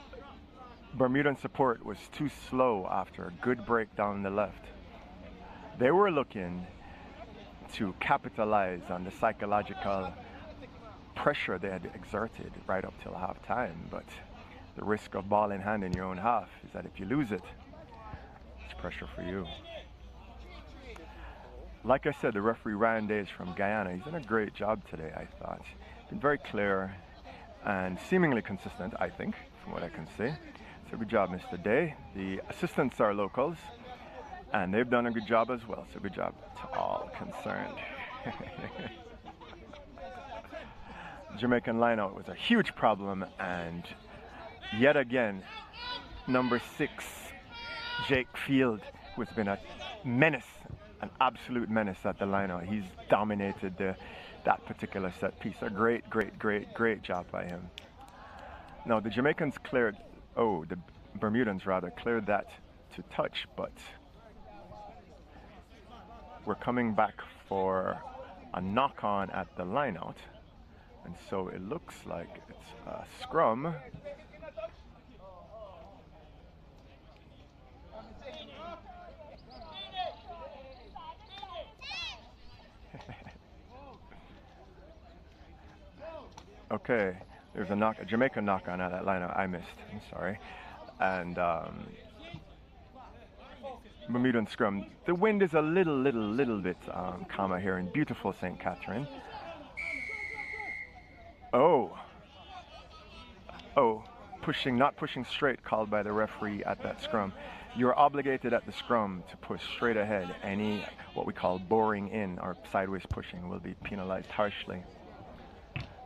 Bermudan support was too slow after a good break down the left. They were looking to capitalize on the psychological pressure they had exerted right up till half time, but the risk of ball in hand in your own half is that if you lose it, it's pressure for you. Like I said, the referee Ryan Day is from Guyana. He's done a great job today, I thought. Been very clear and seemingly consistent, I think, from what I can see. So good job, Mr. Day. The assistants are locals, and they've done a good job as well. So good job to all concerned. Jamaican lineout was a huge problem, and yet again, number 6, Jake Field, who's been a menace, an absolute menace at the lineout. He's dominated that particular set piece. A great job by him. Now the Jamaicans cleared, the Bermudans rather, cleared that to touch, but we're coming back for a knock-on at the lineout. And so it looks like it's a scrum. Okay, there's a Jamaican knock-on at that lineout. I missed. I'm sorry. And Bermudan scrum. The wind is a little bit calmer here in beautiful St. Catherine. Not pushing straight, called by the referee at that scrum. You're obligated at the scrum to push straight ahead. Any what we call boring in or sideways pushing will be penalized harshly.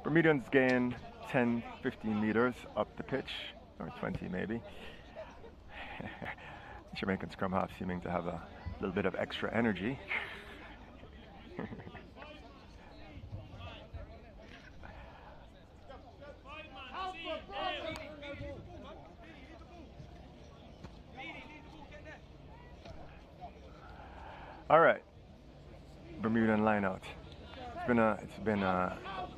Bermudans gain 10, 15 meters up the pitch, or 20 maybe. Jamaican scrum half seeming to have a little bit of extra energy. All right, Bermudan lineout. It's been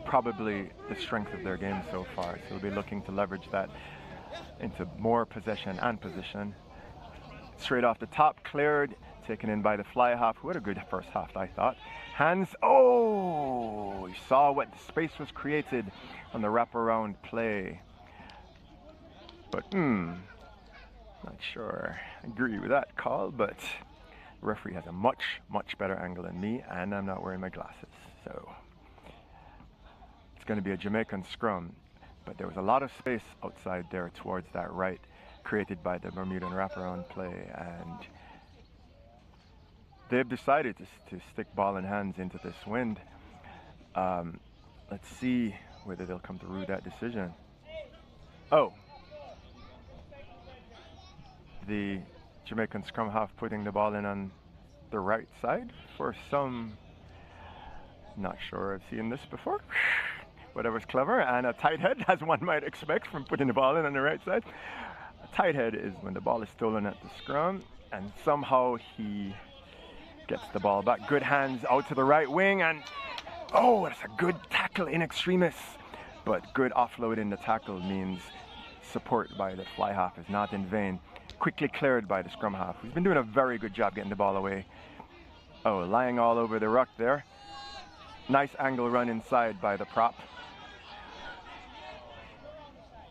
probably the strength of their game so far. So we'll be looking to leverage that into more possession and position. Straight off the top, cleared, taken in by the fly half, who had a good first half, I thought. Hands, you saw what space was created on the wraparound play. But, not sure I agree with that call, but the referee has a much better angle than me, and I'm not wearing my glasses, so it's going to be a Jamaican scrum. But there was a lot of space outside there towards that right, created by the Bermudan wraparound play, and they've decided to stick ball in hands into this wind. Let's see whether they'll come to rue that decision. The Jamaican scrum half putting the ball in on the right side for some, not sure I've seen this before. Whatever's clever, and a tight head, as one might expect from putting the ball in on the right side. A tight head is when the ball is stolen at the scrum, and somehow he gets the ball back. Good hands out to the right wing, and that's a good tackle in extremis. But good offload in the tackle means support by the fly half is not in vain. Quickly cleared by the scrum half, who's been doing a very good job getting the ball away. Lying all over the ruck there. Nice angle run inside by the prop.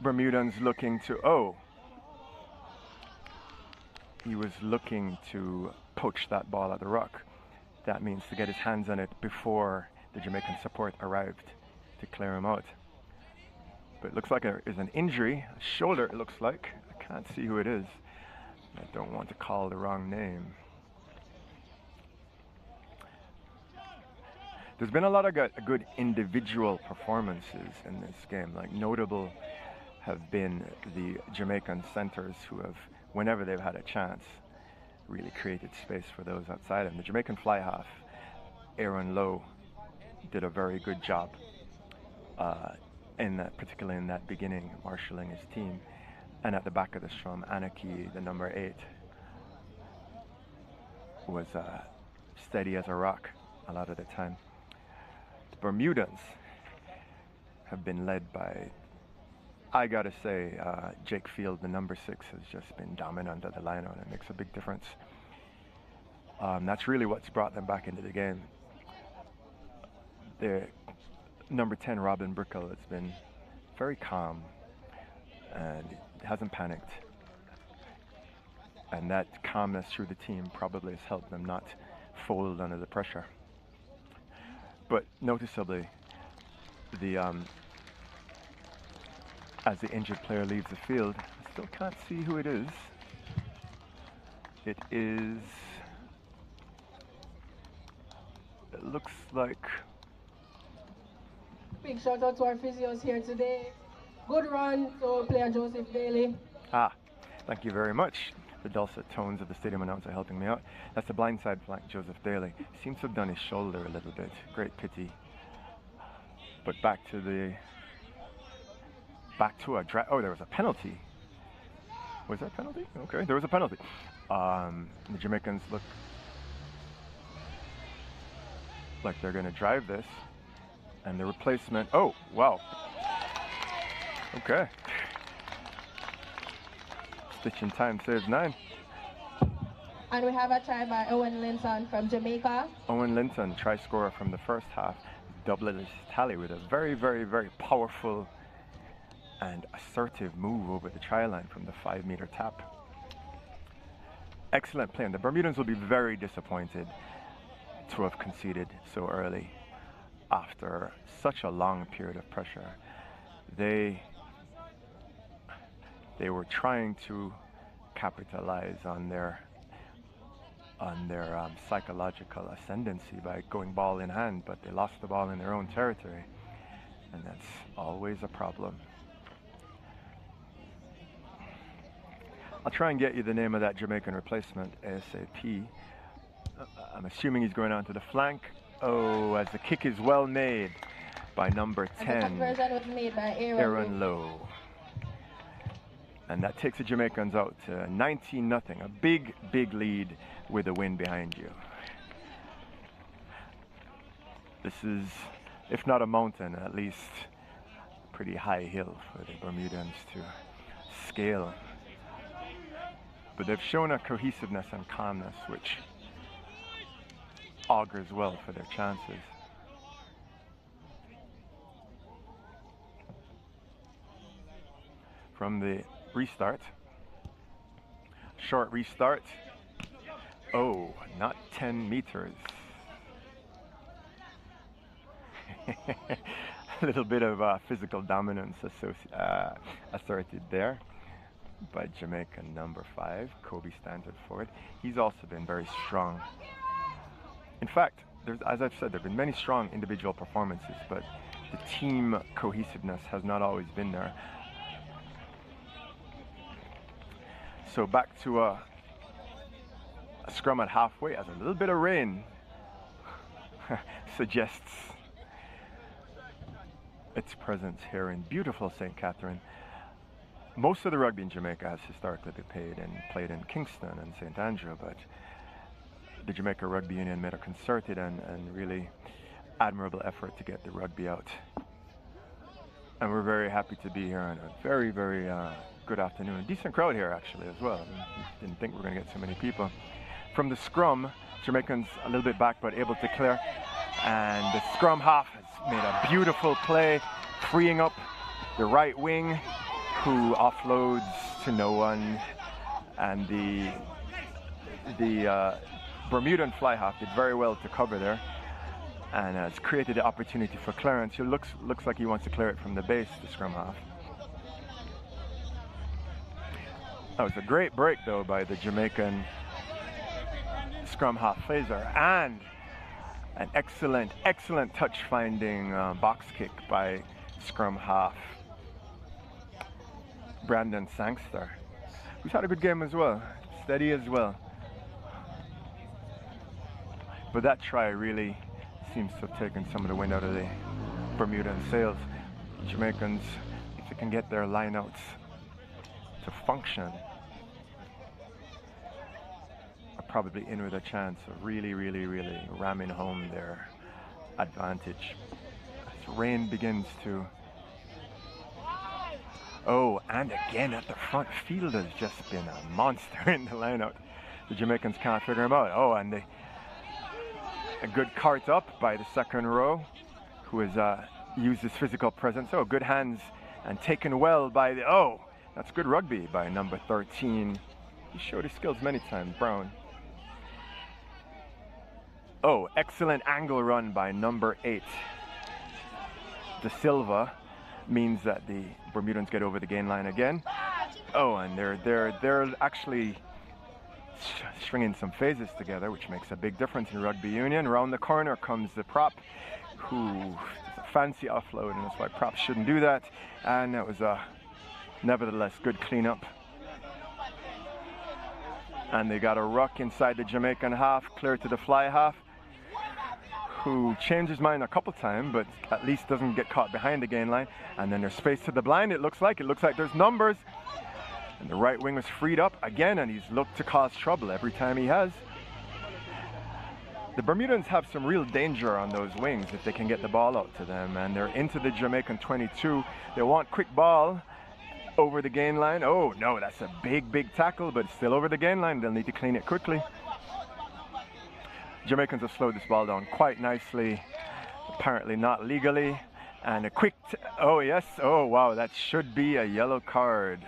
Bermudans looking to, he was looking to poach that ball at the ruck. That means to get his hands on it before the Jamaican support arrived to clear him out. But it looks like there is an injury, a shoulder it looks like. I can't see who it is. I don't want to call the wrong name. There's been a lot of good individual performances in this game. Like notable have been the Jamaican centers who have, whenever they've had a chance, really created space for those outside them. The Jamaican fly half, Aaron Lowe, did a very good job particularly in that beginning, marshalling his team. And at the back of the scrum, Anaki, the number 8, was steady as a rock a lot of the time. The Bermudans have been led by, I gotta say, Jake Field, the number 6, has just been dominant at the line-out. It makes a big difference. That's really what's brought them back into the game. The number 10, Robin Brickell, has been very calm and hasn't panicked. And that calmness through the team probably has helped them not fold under the pressure. But noticeably, as the injured player leaves the field, I still can't see who it is. It looks like... Big shout out to our physios here today. Good run to player Joseph Daly. Thank you very much. The dulcet tones of the stadium announcer helping me out. That's the blindside flank, Joseph Daly. Seems to have done his shoulder a little bit. Great pity. But back to a oh, there was a penalty. Was there a penalty? Okay, there was a penalty. The Jamaicans look like they're going to drive this. And the replacement, oh, wow. Okay. Stitch in time saves 9. And we have a try by Owen Linton from Jamaica. Owen Linton, try scorer from the first half, doubled his tally with a very, very, very powerful and assertive move over the try line from the 5-meter tap. Excellent play, and the Bermudans will be very disappointed to have conceded so early after such a long period of pressure. They were trying to capitalize on their psychological ascendancy by going ball in hand, but they lost the ball in their own territory, and that's always a problem. I'll try and get you the name of that Jamaican replacement ASAP. I'm assuming he's going on to the flank. Oh, as the kick is well made by number 10, the conversion was made by Aaron Lowe. And that takes the Jamaicans out to 19-0, a big, big lead with the wind behind you. This is, if not a mountain, at least a pretty high hill for the Bermudans to scale. But they've shown a cohesiveness and calmness which augurs well for their chances. From the restart, short restart. Oh, not 10 meters. A little bit of physical dominance asserted there by Jamaican number 5, Kobe Stanford Ford. He's also been very strong. In fact, as I've said, there have been many strong individual performances, but the team cohesiveness has not always been there. So back to a scrum at halfway, as a little bit of rain suggests its presence here in beautiful St. Catherine. Most of the rugby in Jamaica has historically been played in Kingston and St. Andrew, but the Jamaica Rugby Union made a concerted and really admirable effort to get the rugby out. And we're very happy to be here on a very, very good afternoon. Decent crowd here actually as well. Didn't think we were going to get so many people. From the scrum, Jamaicans a little bit back but able to clear. And the scrum half has made a beautiful play, freeing up the right wing, who offloads to no one. And the Bermudan fly half did very well to cover there and has created the opportunity for clearance. He looks like he wants to clear it from the base, the scrum half. That was a great break though by the Jamaican scrum half phaser, and An excellent, excellent touch-finding box kick by scrum half Brandon Sangster, who's had a good game as well, steady as well. But that try really seems to have taken some of the wind out of the Bermudan sails. Jamaicans, if they can get their lineouts to function, are probably in with a chance of really, really, really ramming home their advantage. As rain begins to... Oh, and again at the front, field has just been a monster in the lineout. The Jamaicans can't figure him out. Oh, and a good cart up by the second row, who has used his physical presence. Oh, good hands and taken well by the... Oh, that's good rugby by number 13. He showed his skills many times, Brown. Oh, excellent angle run by number 8. De Silva means that the Bermudans get over the gain line again. Oh, and they're actually stringing some phases together, which makes a big difference in rugby union. Around the corner comes the prop, who does a fancy offload, and that's why props shouldn't do that. And that was a nevertheless good cleanup. And they got a ruck inside the Jamaican half, clear to the fly half, who changed his mind a couple times, but at least doesn't get caught behind the gain line. And then there's space to the blind. It looks like there's numbers. And the right wing was freed up again, and he's looked to cause trouble every time he has. The Bermudans have some real danger on those wings if they can get the ball out to them, and they're into the Jamaican 22. They want quick ball over the gain line. Oh no, that's a big tackle, but it's still over the gain line. They'll need to clean it quickly. Jamaicans have slowed this ball down quite nicely, apparently not legally. And a quick, oh yes, oh wow, that should be a yellow card.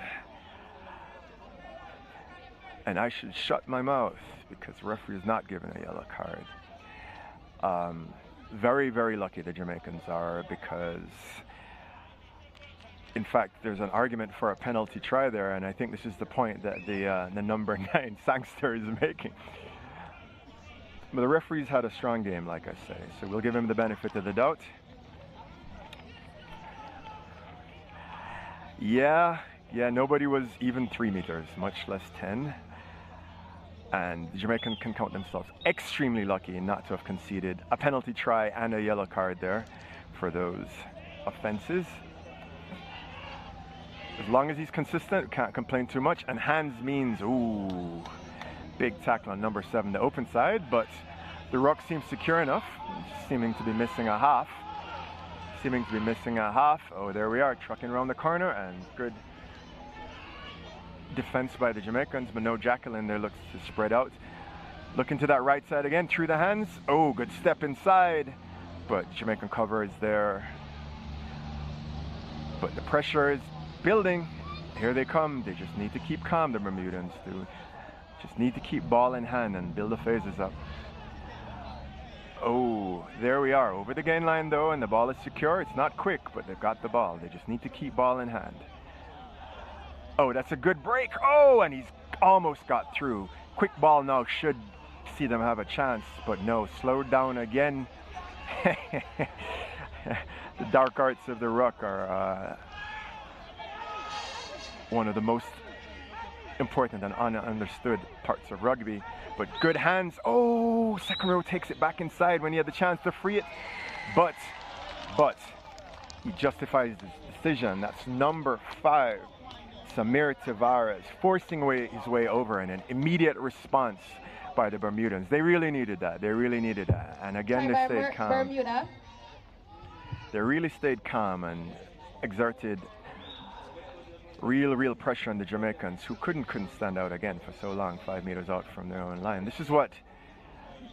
And I should shut my mouth because the referee is not given a yellow card. Very, very lucky the Jamaicans are, because in fact there's an argument for a penalty try there, and I think this is the point that the number 9 Sangster is making. But the referee's had a strong game, like I say, so we'll give him the benefit of the doubt. Yeah, nobody was even 3 meters, much less 10. And the Jamaicans can count themselves extremely lucky not to have conceded a penalty try and a yellow card there for those offenses. As long as he's consistent, can't complain too much. And hands means, ooh, big tackle on number 7, the open side, but the ruck seems secure enough, seeming to be missing a half. Oh, there we are, trucking around the corner, and good defense by the Jamaicans, but no Jacqueline there, looks to spread out. Looking to that right side again, through the hands. Oh, good step inside, but Jamaican cover is there. But the pressure is building. Here they come. They just need to keep calm, the Bermudans do. Just need to keep ball in hand and build the phases up. Oh, there we are, over the gain line though, and the ball is secure. It's not quick, but they've got the ball. They just need to keep ball in hand. Oh, that's a good break. Oh, and he's almost got through. Quick ball now should see them have a chance, but no, slowed down again. The dark arts of the ruck are one of the most important and understood parts of rugby. But good hands. Oh, second row takes it back inside when he had the chance to free it. But he justifies his decision. That's number 5. Samir Tavares forcing his way over, and an immediate response by the Bermudans. They really needed that. And again, they stayed calm. Bermuda. They really stayed calm and exerted real pressure on the Jamaicans, who couldn't stand out again for so long, 5 meters out from their own line. This is what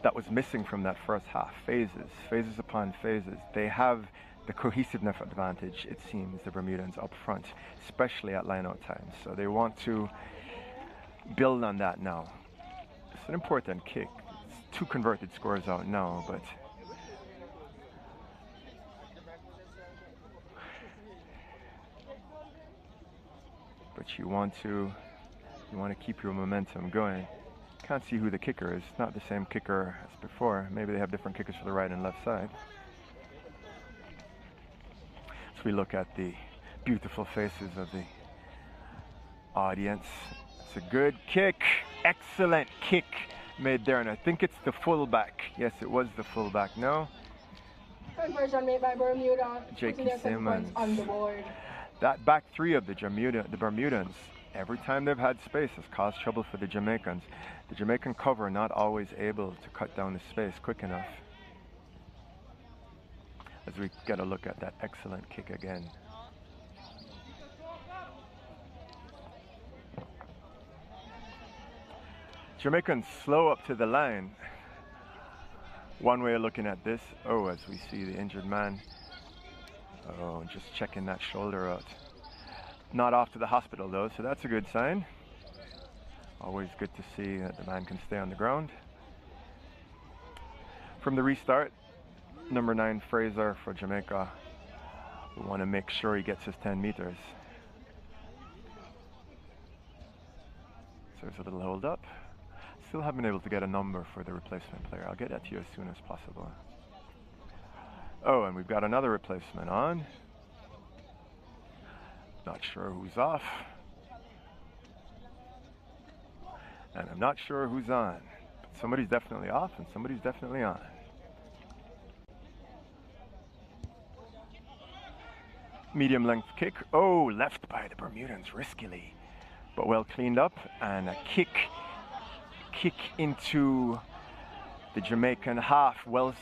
that was missing from that first half. Phases upon phases. They have the cohesiveness advantage, it seems, the Bermudans up front, especially at line-out times. So they want to build on that now. It's an important kick. It's 2 converted scores out now, but you want to keep your momentum going. Can't see who the kicker is. Not the same kicker as before. Maybe they have different kickers for the right and left side. So we look at the beautiful faces of the audience. It's a good kick. Excellent kick made there, and I think it's the fullback. Yes, it was the fullback. No? Conversion made by Bermuda. Jakey Their 7 Simmons. points on the board. That back three of the Bermudans, every time they've had space, has caused trouble for the Jamaicans. The Jamaican cover not always able to cut down the space quick enough. As we get a look at that excellent kick again. Jamaicans slow up to the line. One way of looking at this, as we see the injured man. Just checking that shoulder out. Not off to the hospital though, so that's a good sign. Always good to see that the man can stay on the ground. From the restart, number 9 Fraser for Jamaica. We want to make sure he gets his 10 meters. So there's a little hold up. Still haven't been able to get a number for the replacement player. I'll get that to you as soon as possible. And we've got another replacement on. Not sure who's off. And I'm not sure who's on. But somebody's definitely off and somebody's definitely on. Medium length kick. Left by the Bermudans riskily, but well cleaned up, and a kick into the Jamaican half. Well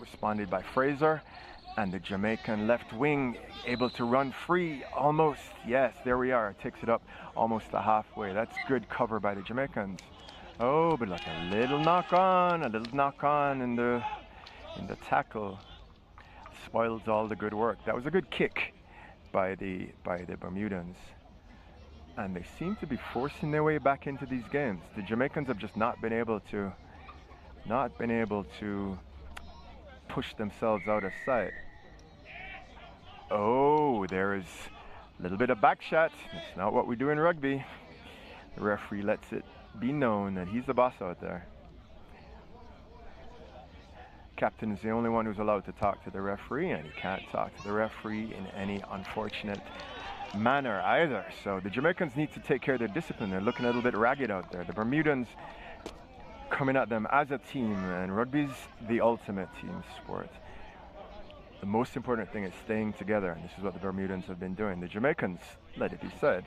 responded by Fraser, and the Jamaican left wing able to run free almost. Yes, there we are. Takes it up almost the halfway. That's good cover by the Jamaicans. But like a little knock on in the tackle. Spoils all the good work. That was a good kick by the Bermudans. And they seem to be forcing their way back into these games. The Jamaicans have just not been able to push themselves out of sight. There's a little bit of back shot. It's not what we do in rugby. The referee lets it be known that he's the boss out there. Captain is the only one who's allowed to talk to the referee, and he can't talk to the referee in any unfortunate manner either. So the Jamaicans need to take care of their discipline. They're looking a little bit ragged out there. The Bermudans coming at them as a team, and rugby's the ultimate team sport. The most important thing is staying together, and this is what the Bermudans have been doing. The Jamaicans, let it be said,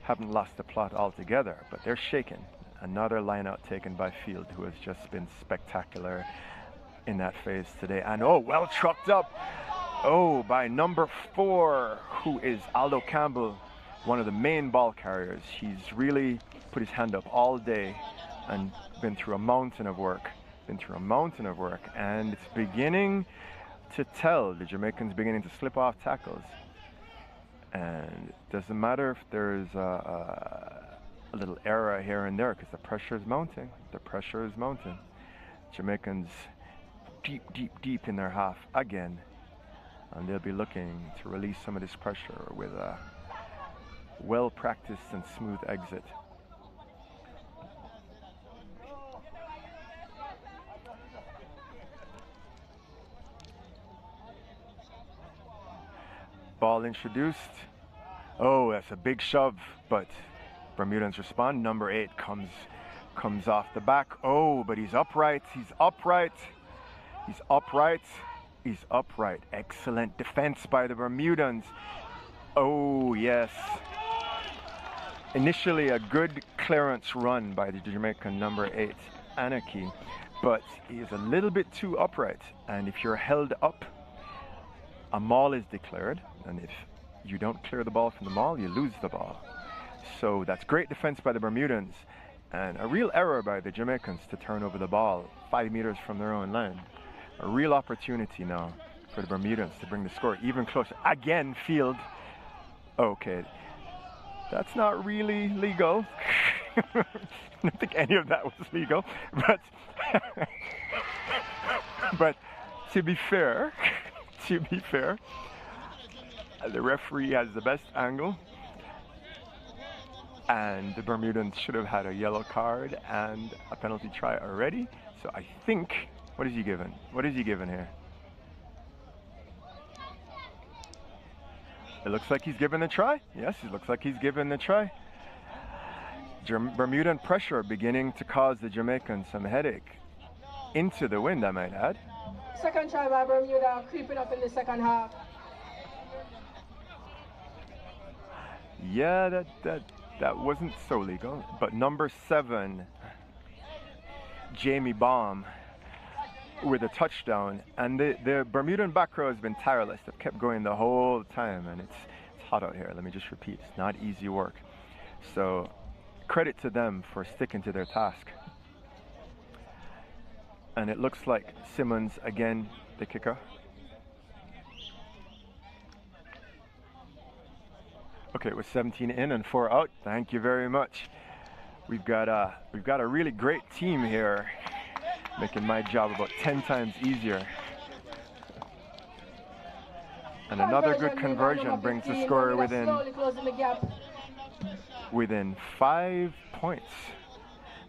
haven't lost the plot altogether, but they're shaken. Another line out taken by Field, who has just been spectacular in that phase today. And well trucked up by number 4, who is Aldo Campbell, one of the main ball carriers. He's really put his hand up all day and been through a mountain of work, and it's beginning to tell. The Jamaicans beginning to slip off tackles, and it doesn't matter if there's a little error here and there, because the pressure is mounting. Jamaicans deep in their half again, and they'll be looking to release some of this pressure with a well practiced and smooth exit. Ball introduced. That's a big shove, but Bermudans respond. Number 8 comes off the back. But he's upright. Excellent defense by the Bermudans. Yes. Initially a good clearance run by the Jamaican number 8, Anarchy, but he is a little bit too upright, and if you're held up, a maul is declared, and if you don't clear the ball from the maul, you lose the ball. So that's great defense by the Bermudans, and a real error by the Jamaicans to turn over the ball 5 meters from their own line. A real opportunity now for the Bermudans to bring the score even closer. Again, Field. Okay, that's not really legal. I don't think any of that was legal, but to be fair, the referee has the best angle. And the Bermudans should have had a yellow card and a penalty try already. So I think, what is he given? What is he given here? It looks like he's given a try. Yes, it looks like he's given a try. Bermudan pressure beginning to cause the Jamaicans some headache. Into the wind, I might add. Second try by Bermuda, creeping up in the second half. Yeah, that wasn't so legal. But number 7, Jamie Baum, with a touchdown. And the Bermudan back row has been tireless. They've kept going the whole time, and it's hot out here. Let me just repeat, it's not easy work. So credit to them for sticking to their task. And it looks like Simmons again, the kicker. Okay, it was 17 in and 4 out. Thank you very much. We've got a really great team here, making my job about 10 times easier. And another good conversion brings the score within 5 points.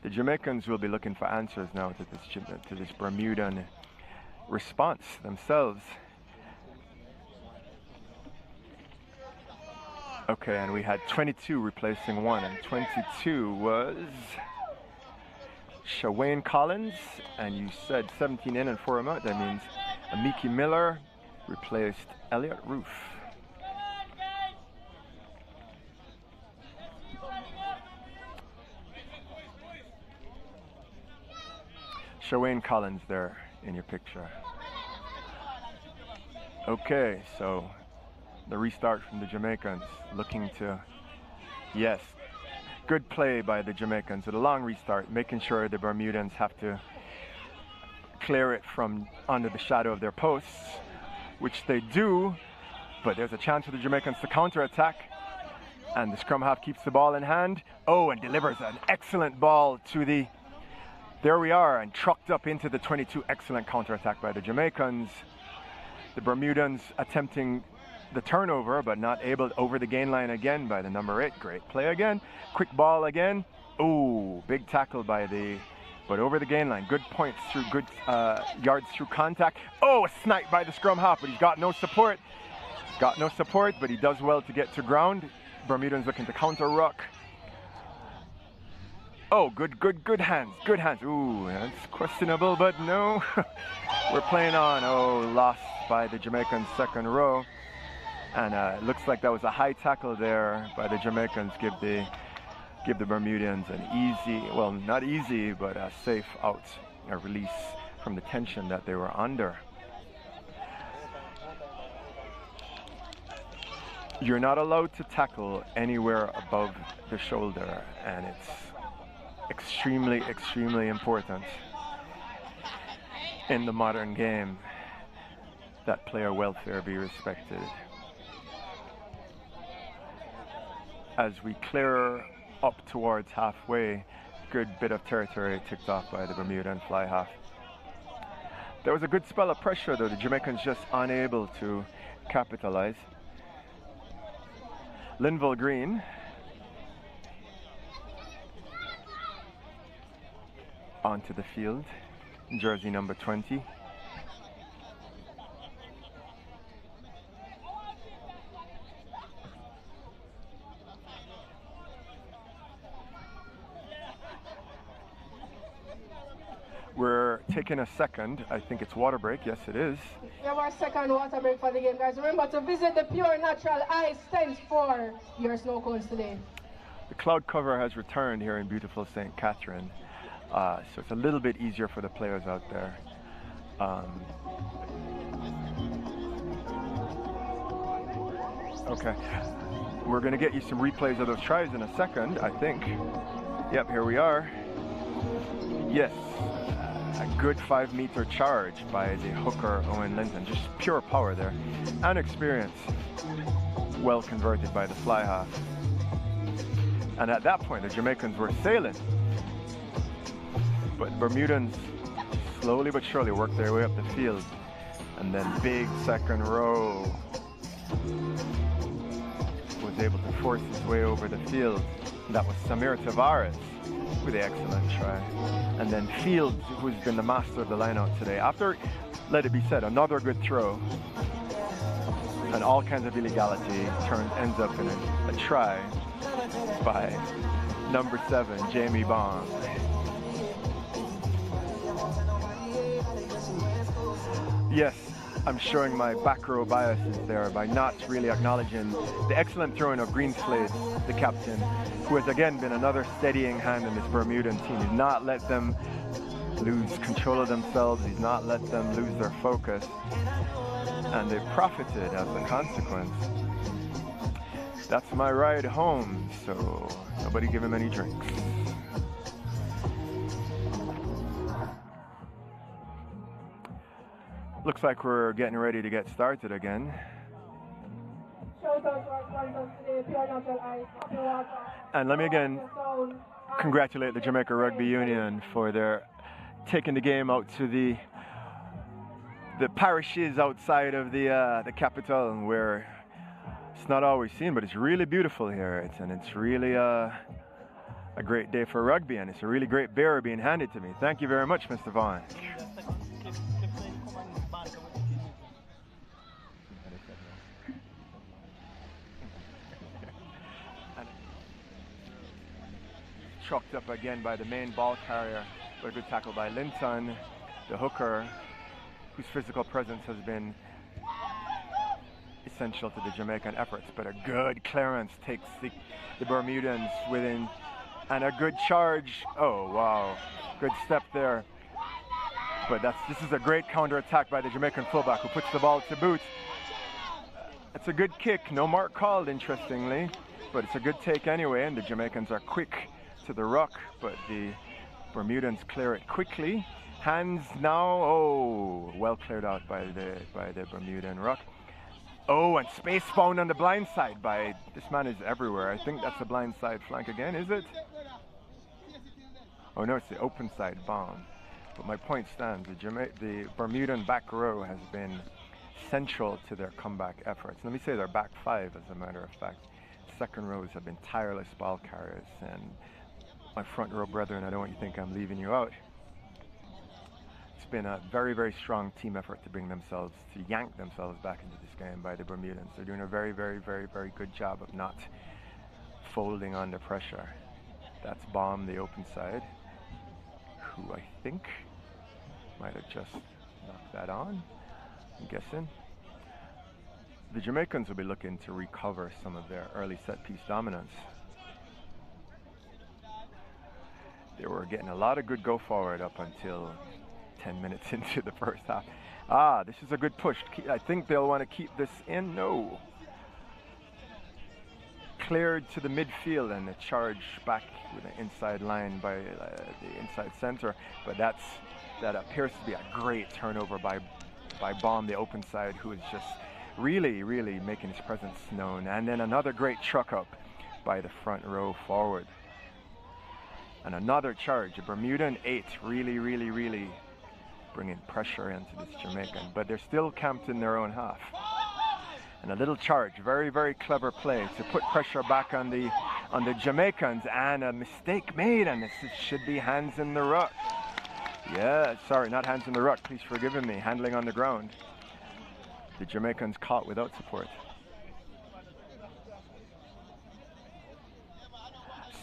The Jamaicans will be looking for answers now to this Bermudan response themselves. Okay, and we had 22 replacing 1, and 22 was Shawayne Collins, and you said 17 in and 4 out. That means Amiki Miller replaced Elliot Roof. Shawayne Collins there in your picture. Okay, so the restart from the Jamaicans, looking to, yes, good play by the Jamaicans with a long restart, making sure the Bermudans have to clear it from under the shadow of their posts, which they do, but there's a chance for the Jamaicans to counterattack, and the scrum half keeps the ball in hand. Oh, and delivers an excellent ball to the, there we are, and trucked up into the 22. Excellent counterattack by the Jamaicans. The Bermudans attempting the turnover, but not able over the gain line again by the number 8. Great play again. Quick ball again. Ooh, big tackle by the, but over the gain line. Good points through, good yards through contact. Oh, a snipe by the scrum half, but he's got no support. Got no support, but he does well to get to ground. Bermudans looking to counter ruck. Oh, good hands, good hands. Ooh, that's questionable, but no. We're playing on. Oh, lost by the Jamaican second row. And it looks like that was a high tackle there by the Jamaicans. Give the Bermudians an easy, well, not easy, but a safe out, a release from the tension that they were under. You're not allowed to tackle anywhere above the shoulder, and it's extremely, extremely important in the modern game that player welfare be respected. As we clear up towards halfway, good bit of territory ticked off by the Bermudan fly half. There was a good spell of pressure though, the Jamaicans just unable to capitalize. Linville Green onto the field, jersey number 20. We're taking a second, I think it's water break, yes it is. We have our second water break for the game, guys. Remember to visit the Pure Natural Ice tent for your snow cones today. The cloud cover has returned here in beautiful St. Catherine, so it's a little bit easier for the players out there. Okay, we're gonna get you some replays of those tries in a second, I think. Yep, here we are. Yes. A good 5-meter charge by the hooker Owen Linton, just pure power there, and experience, well converted by the fly half. And at that point the Jamaicans were sailing, but Bermudans slowly but surely worked their way up the field, and then big second row was was able to force his way over the field. That was Samir Tavares with the excellent try. And then Fields, who's been the master of the lineout today. After, let it be said, another good throw. And all kinds of illegality ends up in a try by number 7, Jamie Bond. Yes, I'm showing my back row biases there by not really acknowledging the excellent throwing of Greenslade, the captain, who has again been another steadying hand in this Bermudan team. He's not let them lose control of themselves. He's not let them lose their focus. And they profited as a consequence. That's my ride home, so nobody give him any drinks. Looks like we're getting ready to get started again. And let me again congratulate the Jamaica Rugby Union for their taking the game out to the parishes outside of the capital, where it's not always seen, but it's really beautiful here. It's really a great day for rugby, and it's a really great beer being handed to me. Thank you very much, Mr. Vaughn. Trucked up again by the main ball carrier, but a good tackle by Linton, the hooker, whose physical presence has been essential to the Jamaican efforts. But a good clearance takes the Bermudans within, and a good charge. Oh wow, good step there. But this is a great counter-attack by the Jamaican fullback, who puts the ball to boot. It's a good kick, no mark called, interestingly, but it's a good take anyway, and the Jamaicans are quick to the ruck, but the Bermudans clear it quickly. Hands now, oh, well cleared out by the Bermudan ruck. Oh, and space found on the blind side by, this man is everywhere. I think that's the blind side flank again, is it? Oh no, it's the open side bomb. But my point stands, the Bermudan back row has been central to their comeback efforts. Let me say their back 5, as a matter of fact. Second rows have been tireless ball carriers, and my front row brethren, I don't want you to think I'm leaving you out. It's been a very, very strong team effort to yank themselves back into this game by the Bermudans. They're doing a very, very, very, very good job of not folding under pressure. That's Baum, the open side, who I think might have just knocked that on, I'm guessing. The Jamaicans will be looking to recover some of their early set-piece dominance. They were getting a lot of good go forward up until 10 minutes into the first half. Ah, this is a good push. I think they'll want to keep this in. No. Cleared to the midfield, and a charge back with an inside line by the inside center. But that appears to be a great turnover by Baum, the open side, who is just really, really making his presence known. And then another great truck up by the front row forward. And another charge, a Bermudan 8, really, really, really bringing pressure into this Jamaican. But they're still camped in their own half. And a little charge, very, very clever play to put pressure back on the Jamaicans, and a mistake made, and this should be hands in the ruck. Yeah, sorry, not hands in the ruck, please forgive me, handling on the ground. The Jamaicans caught without support.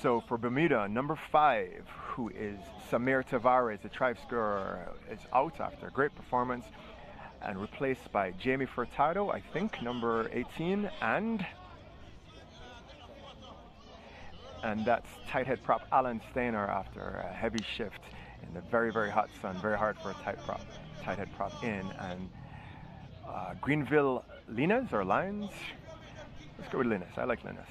So for Bermuda, number 5, who is Samir Tavares, the try scorer, is out after a great performance, and replaced by Jamie Furtado, I think, number 18, and that's tight head prop Alan Stainer after a heavy shift in the very, very hot sun. Very hard for a tight head prop in. And Greenville Linas or Lines? Let's go with Linas. I like Linas.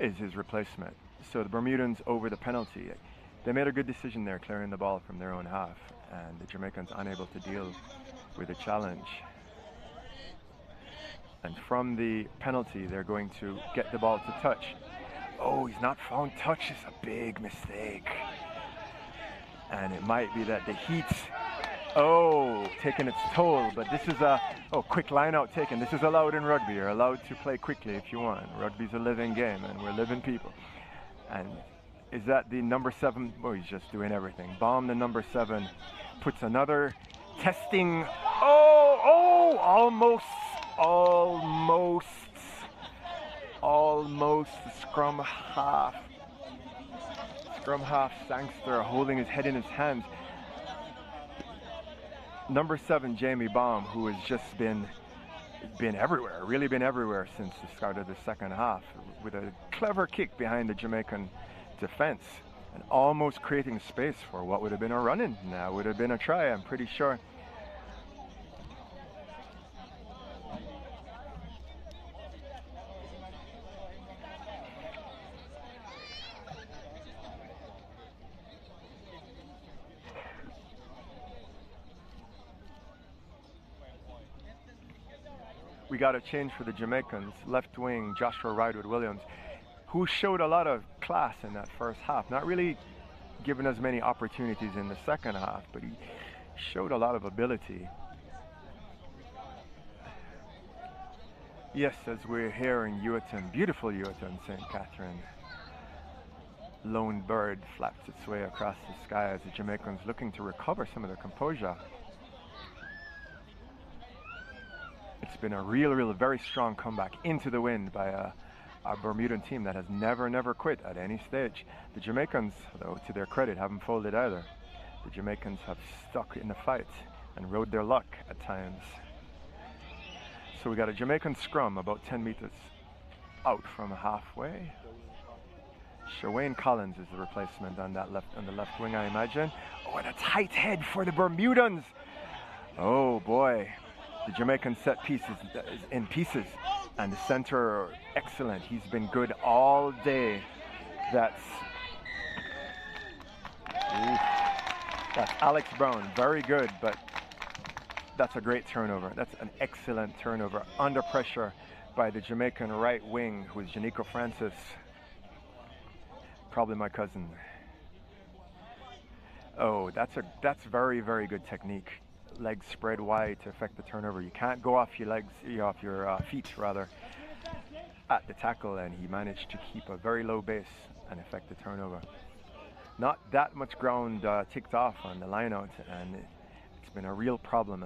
Is his replacement. So the Bermudans over the penalty. They made a good decision there, clearing the ball from their own half, and the Jamaicans unable to deal with the challenge. And from the penalty, they're going to get the ball to touch. Oh, he's not found touch. Is a big mistake. And it might be that the heat Oh, taking its toll, but this is a, oh, quick line out taken. This is allowed in rugby. You're allowed to play quickly if you want. Rugby's a living game and we're living people. And is that the number 7? Oh, he's just doing everything. Bomb the number 7, puts another testing. Oh, almost scrum half. Scrum half Sangster holding his head in his hands. Number 7, Jamie Baum, who has just been everywhere, really been everywhere since the start of the second half, with a clever kick behind the Jamaican defense and almost creating space for what would have been a run-in. Now would have been a try, I'm pretty sure. We got a change for the Jamaicans. Left wing, Joshua Ridewood-Williams, who showed a lot of class in that first half. Not really given as many opportunities in the second half, but he showed a lot of ability. Yes, as we're here in Ewarton, beautiful Ewarton, St. Catherine. Lone bird flaps its way across the sky as the Jamaicans looking to recover some of their composure. It's been a real, very strong comeback into the wind by a Bermudan team that has never quit at any stage. The Jamaicans, though, to their credit, haven't folded either. The Jamaicans have stuck in the fight and rode their luck at times. So we got a Jamaican scrum about 10 meters out from halfway. Shawayne Collins is the replacement on that on the left wing, I imagine. Oh, and a tight head for the Bermudans. Oh boy. The Jamaican set piece is in pieces, and the center, excellent. He's been good all day. That's Alex Brown, very good, but that's a great turnover. That's an excellent turnover under pressure by the Jamaican right wing, who is Janico Francis, probably my cousin. Oh, that's very good technique. Legs spread wide to affect the turnover. You can't go off your legs, off your feet rather, at the tackle, and he managed to keep a very low base and affect the turnover. Not that much ground ticked off on the line out, and it's been a real problem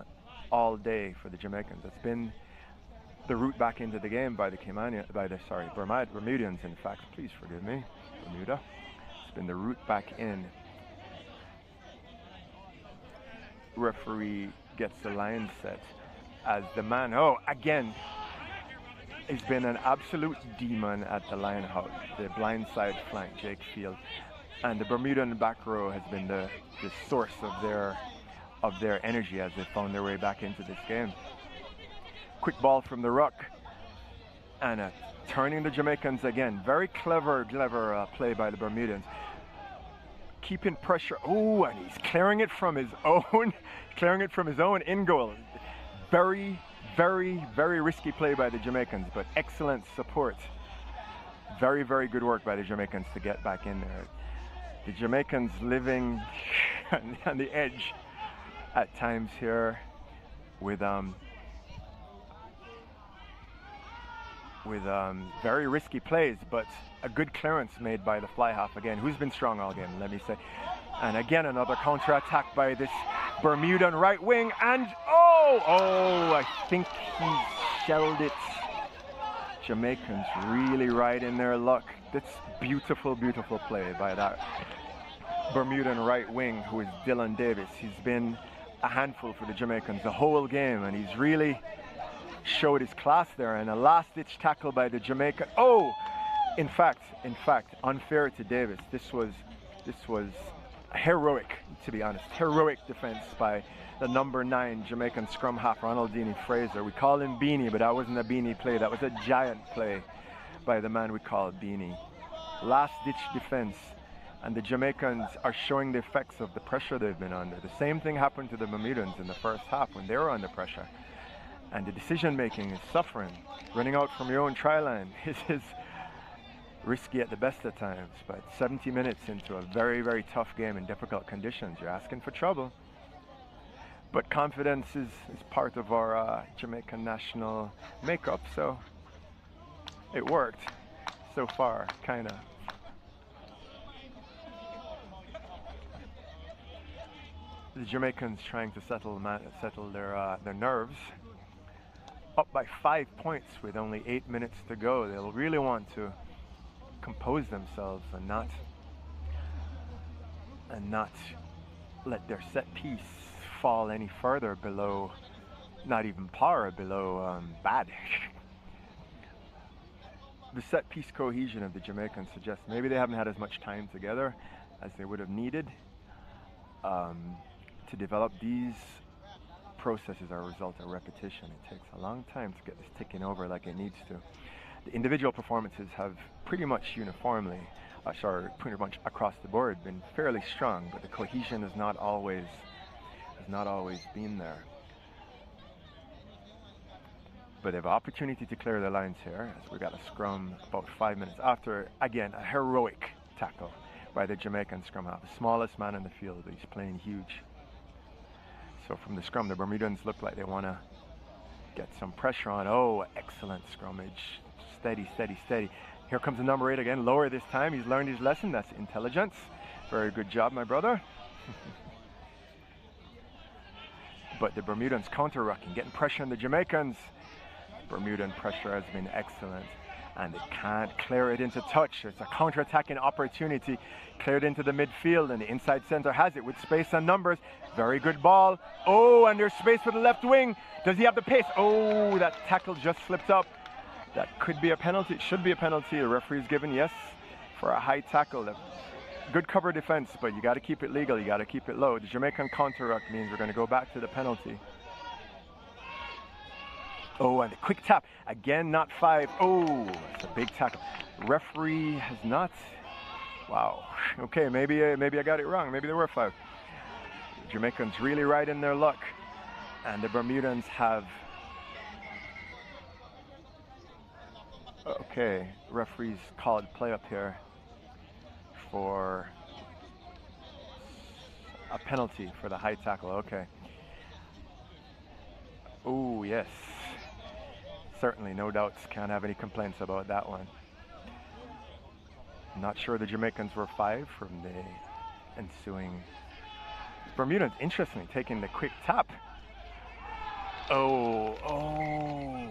all day for the Jamaicans. It's been the route back into the game by the Bermudians, in fact. Please forgive me, Bermuda. It's been the route back in. Referee gets the line set as the man, again, he's been an absolute demon at the line out, the blindside flank, Jake Field, and the Bermudan back row has been the source of their energy as they found their way back into this game. Quick ball from the ruck, and turning the Jamaicans again. Very clever play by the Bermudans. Keeping pressure. Oh, and he's clearing it from his own in goal. Very risky play by the Jamaicans, but excellent support. Very good work by the Jamaicans to get back in there. The Jamaicans living on the edge at times here with very risky plays, but a good clearance made by the fly half again, who's been strong all game, let me say. And again, another counter-attack by this Bermudan right wing, and I think he shelled it. Jamaicans really riding their luck. That's beautiful play by that Bermudan right wing, who is Dylan Davis. He's been a handful for the Jamaicans the whole game, and he's really showed his class there, and a last-ditch tackle by the Jamaican. In fact, unfair to Davis. This was heroic, to be honest. Heroic defense by the number 9 Jamaican scrum half, Ronaldini Fraser. We call him Beanie, but that wasn't a Beanie play. That was a giant play by the man we call Beanie. Last-ditch defense, and the Jamaicans are showing the effects of the pressure they've been under. The same thing happened to the Bermudans in the first half when they were under pressure. And the decision-making is suffering. Running out from your own try line is risky at the best of times, but 70 minutes into a very tough game in difficult conditions, you're asking for trouble. But confidence is part of our Jamaican national makeup, so it worked so far, kind of. The Jamaicans trying to settle their nerves. Up by 5 points with only 8 minutes to go. They'll really want to compose themselves and not let their set piece fall any further below, not even par, below bad. The set piece cohesion of the Jamaicans suggests maybe they haven't had as much time together as they would have needed to develop. These processes are a result of repetition. It takes a long time to get this ticking over like it needs to. The individual performances have pretty much uniformly, pretty much across the board, been fairly strong, but the cohesion has not always been there. But they have opportunity to clear their lines here, as we got a scrum about 5 minutes after, again, a heroic tackle by the Jamaican scrum half, the smallest man in the field, but he's playing huge. So from the scrum, the Bermudans look like they want to get some pressure on. Oh, excellent scrummage. Steady, steady, steady. Here comes the number 8 again, lower this time. He's learned his lesson. That's intelligence. Very good job, my brother. But the Bermudans counter-rucking, getting pressure on the Jamaicans. Bermudan pressure has been excellent, and they can't clear it into touch. It's a counter-attacking opportunity. Cleared into the midfield, and the inside center has it with space and numbers. Very good ball. Oh, and there's space for the left wing. Does he have the pace? Oh, that tackle just slipped up. That could be a penalty. It should be a penalty. The referee's given, yes, for a high tackle. Good cover defense, but you got to keep it legal. You got to keep it low. The Jamaican counter-ruck means we're going to go back to the penalty. Oh, and a quick tap. Again, not 5. Oh, it's a big tackle. Referee has not. Wow. Okay, maybe I got it wrong. Maybe there were 5. The Jamaicans really riding their luck, and the Bermudans have. Okay, referees called play up here for a penalty for the high tackle. Okay. Oh, yes. Certainly, no doubts. Can't have any complaints about that one. Not sure the Jamaicans were 5 from the ensuing. Bermudans, interestingly, taking the quick tap. Oh.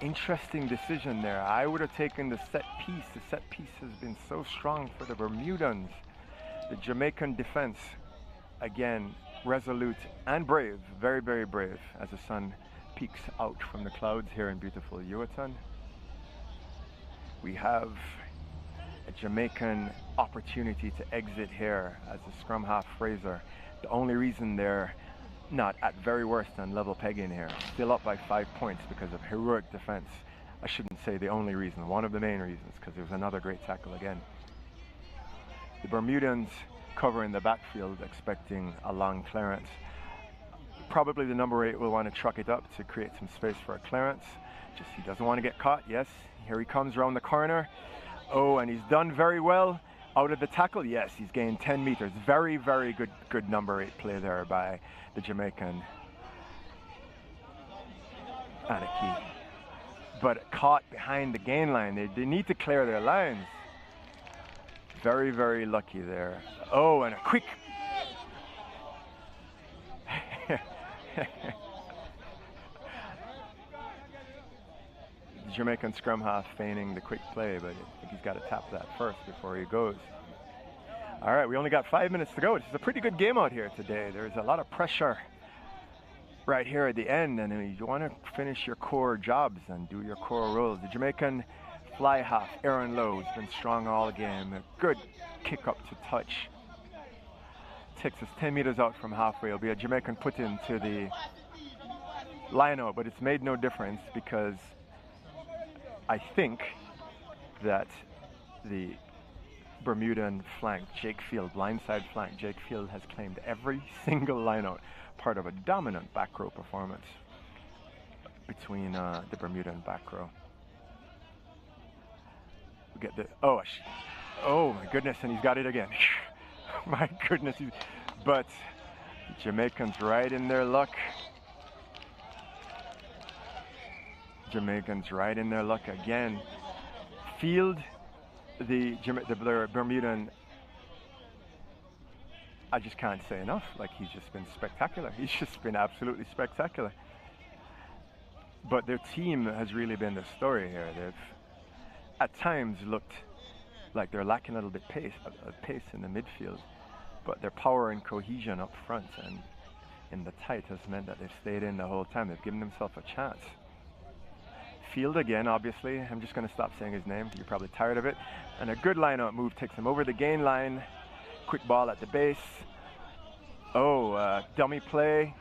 Interesting decision there. I would have taken the set piece. The set piece has been so strong for the Bermudans. The Jamaican defense, again, resolute and brave. Very, very brave as the sun peeks out from the clouds here in beautiful Ewarton. We have a Jamaican opportunity to exit here as the scrum half Fraser. The only reason they're not at very worst on level pegging here, still up by 5 points because of heroic defense. I shouldn't say the only reason, one of the main reasons, because there was another great tackle again. The Bermudans covering the backfield, expecting a long clearance. Probably the number 8 will want to truck it up to create some space for a clearance. Just he doesn't want to get caught. Yes, here he comes around the corner. Oh, and he's done very well out of the tackle. Yes, he's gained 10 meters. Very, very good number 8 play there by the Jamaican Anaki. But caught behind the gain line. They need to clear their lines. Very, very lucky there. Oh, and a quick. Jamaican scrum half feigning the quick play, but I think he's got to tap that first before he goes. All right, we only got 5 minutes to go. This is a pretty good game out here today. There's a lot of pressure right here at the end, and you want to finish your core jobs and do your core roles. The Jamaican fly half, Aaron Lowe, has been strong all game. A good kick up to touch. Takes us 10 meters out from halfway. It'll be a Jamaican put into the line-out, but it's made no difference because I think that the Bermudan flank, Jake Field, blindside flank, Jake Field has claimed every single line-out, part of a dominant back row performance between the Bermudan back row. We get the, oh my goodness, and he's got it again. My goodness, but The Jamaicans right in their luck. Jamaicans right in their luck again. Field, the Bermudan, I just can't say enough. Like, he's just been spectacular. He's just been absolutely spectacular. But their team has really been the story here. They've at times looked like they're lacking a little bit pace in the midfield, but their power and cohesion up front and in the tight has meant that they've stayed in the whole time. They've given themselves a chance. Field again, obviously. I'm just going to stop saying his name. You're probably tired of it. And a good line-out move takes him over the gain line. Quick ball at the base. Oh, dummy play.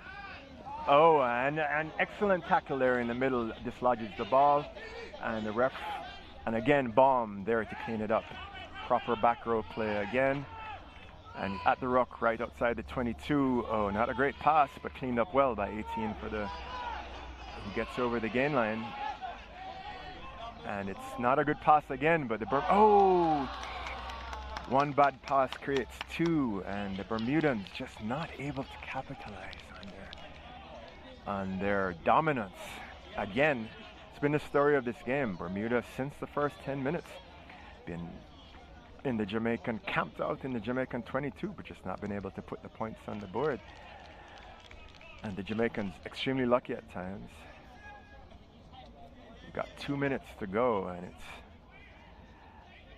Oh, and an excellent tackle there in the middle. Dislodges the ball. And the ref, and again, bomb there to clean it up. Proper back row play again. And at the ruck, right outside the 22. Oh, not a great pass, but cleaned up well by 18 for the, who gets over the gain line. And it's not a good pass again, but the one bad pass creates two, and the Bermudans just not able to capitalize on their dominance. Again, it's been the story of this game. Bermuda, since the first 10 minutes, been in the Jamaican, camped out in the Jamaican 22, but just not been able to put the points on the board. And the Jamaicans extremely lucky at times. Got 2 minutes to go, and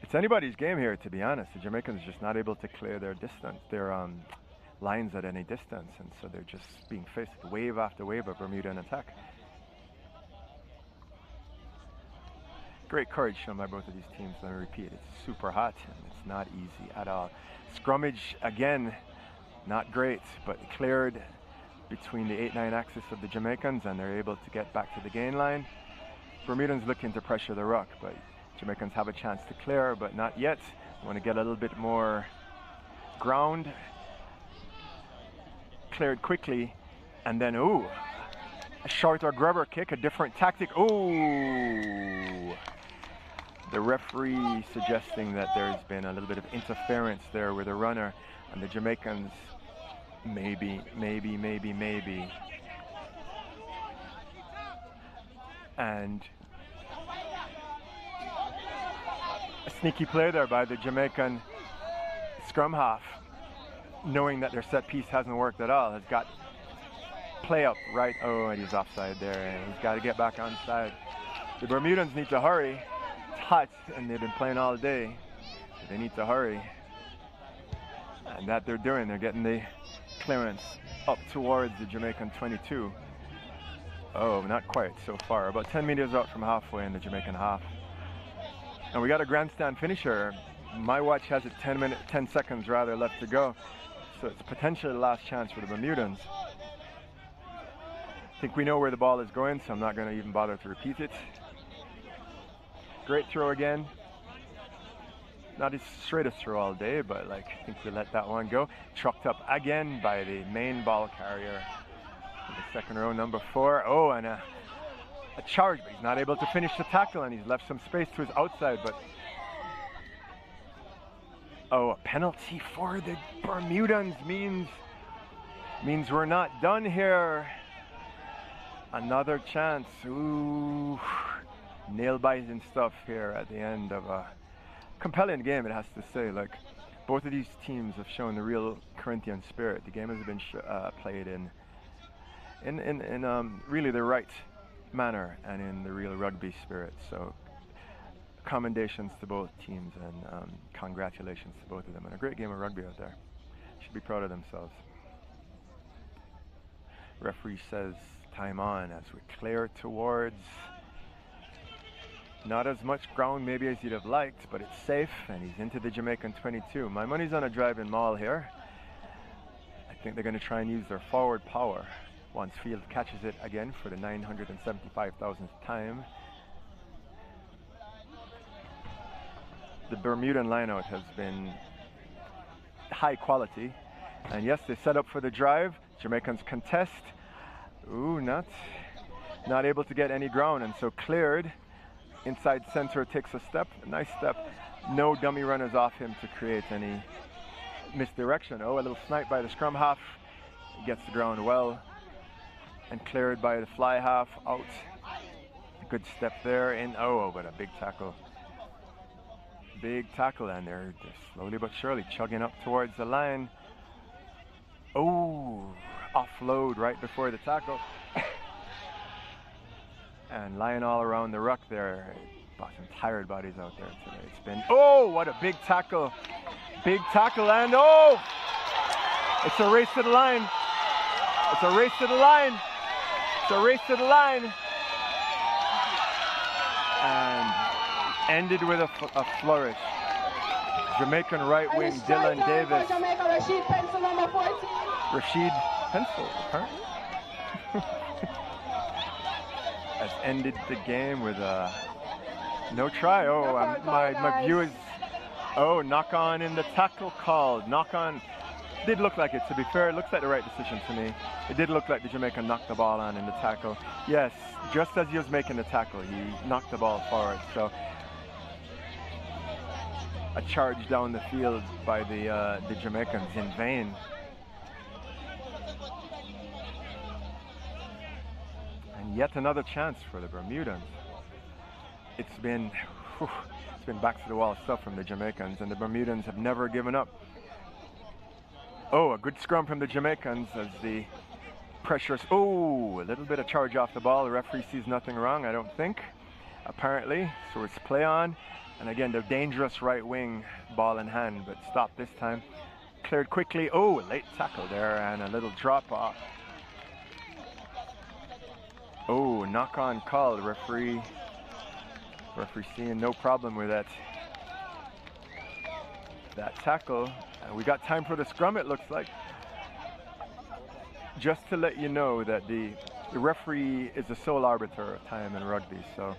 it's anybody's game here, to be honest. The Jamaicans are just not able to clear their distance, their lines at any distance, and so they're just being faced with wave after wave of Bermudan attack. Great courage shown by both of these teams. Let me repeat, it's super hot and it's not easy at all. Scrummage again, not great, but cleared between the 8-9 axis of the Jamaicans, and they're able to get back to the gain line. Bermudans looking to pressure the ruck, but Jamaicans have a chance to clear, but not yet. Want to get a little bit more ground. Cleared quickly, and then, ooh, a short or grubber kick, a different tactic. Ooh! The referee suggesting that there's been a little bit of interference there with a runner, and the Jamaicans maybe. And a sneaky play there by the Jamaican scrum half, knowing that their set piece hasn't worked at all, has got play up right. Oh, and he's offside there, and he's got to get back on side. The Bermudans need to hurry. It's hot, and they've been playing all day. So they need to hurry. And that they're doing. They're getting the clearance up towards the Jamaican 22. Oh, not quite so far. About 10 meters out from halfway in the Jamaican half. And we got a grandstand finisher. My watch has it 10 seconds rather left to go. So it's potentially the last chance for the Bermudans. I think we know where the ball is going, so I'm not going to even bother to repeat it. Great throw again. Not his straightest throw all day, but like, I think we let that one go. Trucked up again by the main ball carrier. The second row, number 4. Oh, and a charge, but he's not able to finish the tackle, and he's left some space to his outside, but oh, a penalty for the Bermudans means we're not done here. Another chance. Ooh, nail-biting stuff here at the end of a compelling game, it has to say. Like, both of these teams have shown the real Corinthian spirit. The game has been played in really the right manner and in the real rugby spirit. So commendations to both teams, and congratulations to both of them. And a great game of rugby out there. Should be proud of themselves. Referee says time on as we clear towards not as much ground maybe as you'd have liked, but it's safe, and he's into the Jamaican 22. My money's on a drive-in maul here. I think they're going to try and use their forward power once Field catches it again for the 975,000th time. The Bermudan lineout has been high quality, and yes, they set up for the drive. Jamaicans contest. Ooh, not able to get any ground, and so cleared. Inside center takes a step, a nice step. No dummy runners off him to create any misdirection. Oh, a little snipe by the scrum half. gets the ground well and cleared by the fly half out. Good step there in. Oh, but a big tackle. Big tackle, and they're slowly but surely chugging up towards the line. Oh, offload right before the tackle. And lying all around the ruck there. Got some tired bodies out there today. It's been, oh, what a big tackle. Big tackle, and oh! It's a race to the line. It's a race to the line. It's a race to the line. And ended with a flourish. Jamaican right wing Dylan Davis. Jamaica, Rashid Pencil, number 14. Rashid Pencil, apparently. Has ended the game with a no try. Oh, my view is, oh, knock on in the tackle called. Knock on. Did look like it, to be fair. It looks like the right decision to me. It did look like the Jamaican knocked the ball on in the tackle. Yes, just as he was making the tackle, he knocked the ball forward. So a charge down the field by the Jamaicans in vain. And yet another chance for the Bermudans. It's been back to the wall stuff from the Jamaicans, and the Bermudans have never given up. Oh, a good scrum from the Jamaicans as the pressure. Oh, a little bit of charge off the ball. The referee sees nothing wrong, I don't think, apparently. So it's play on. And again, the dangerous right wing, ball in hand, but stopped this time. Cleared quickly. Oh, late tackle there and a little drop off. Oh, knock on call. Referee seeing no problem with that tackle. We got time for the scrum, it looks like. Just to let you know that the referee is the sole arbiter of time in rugby. So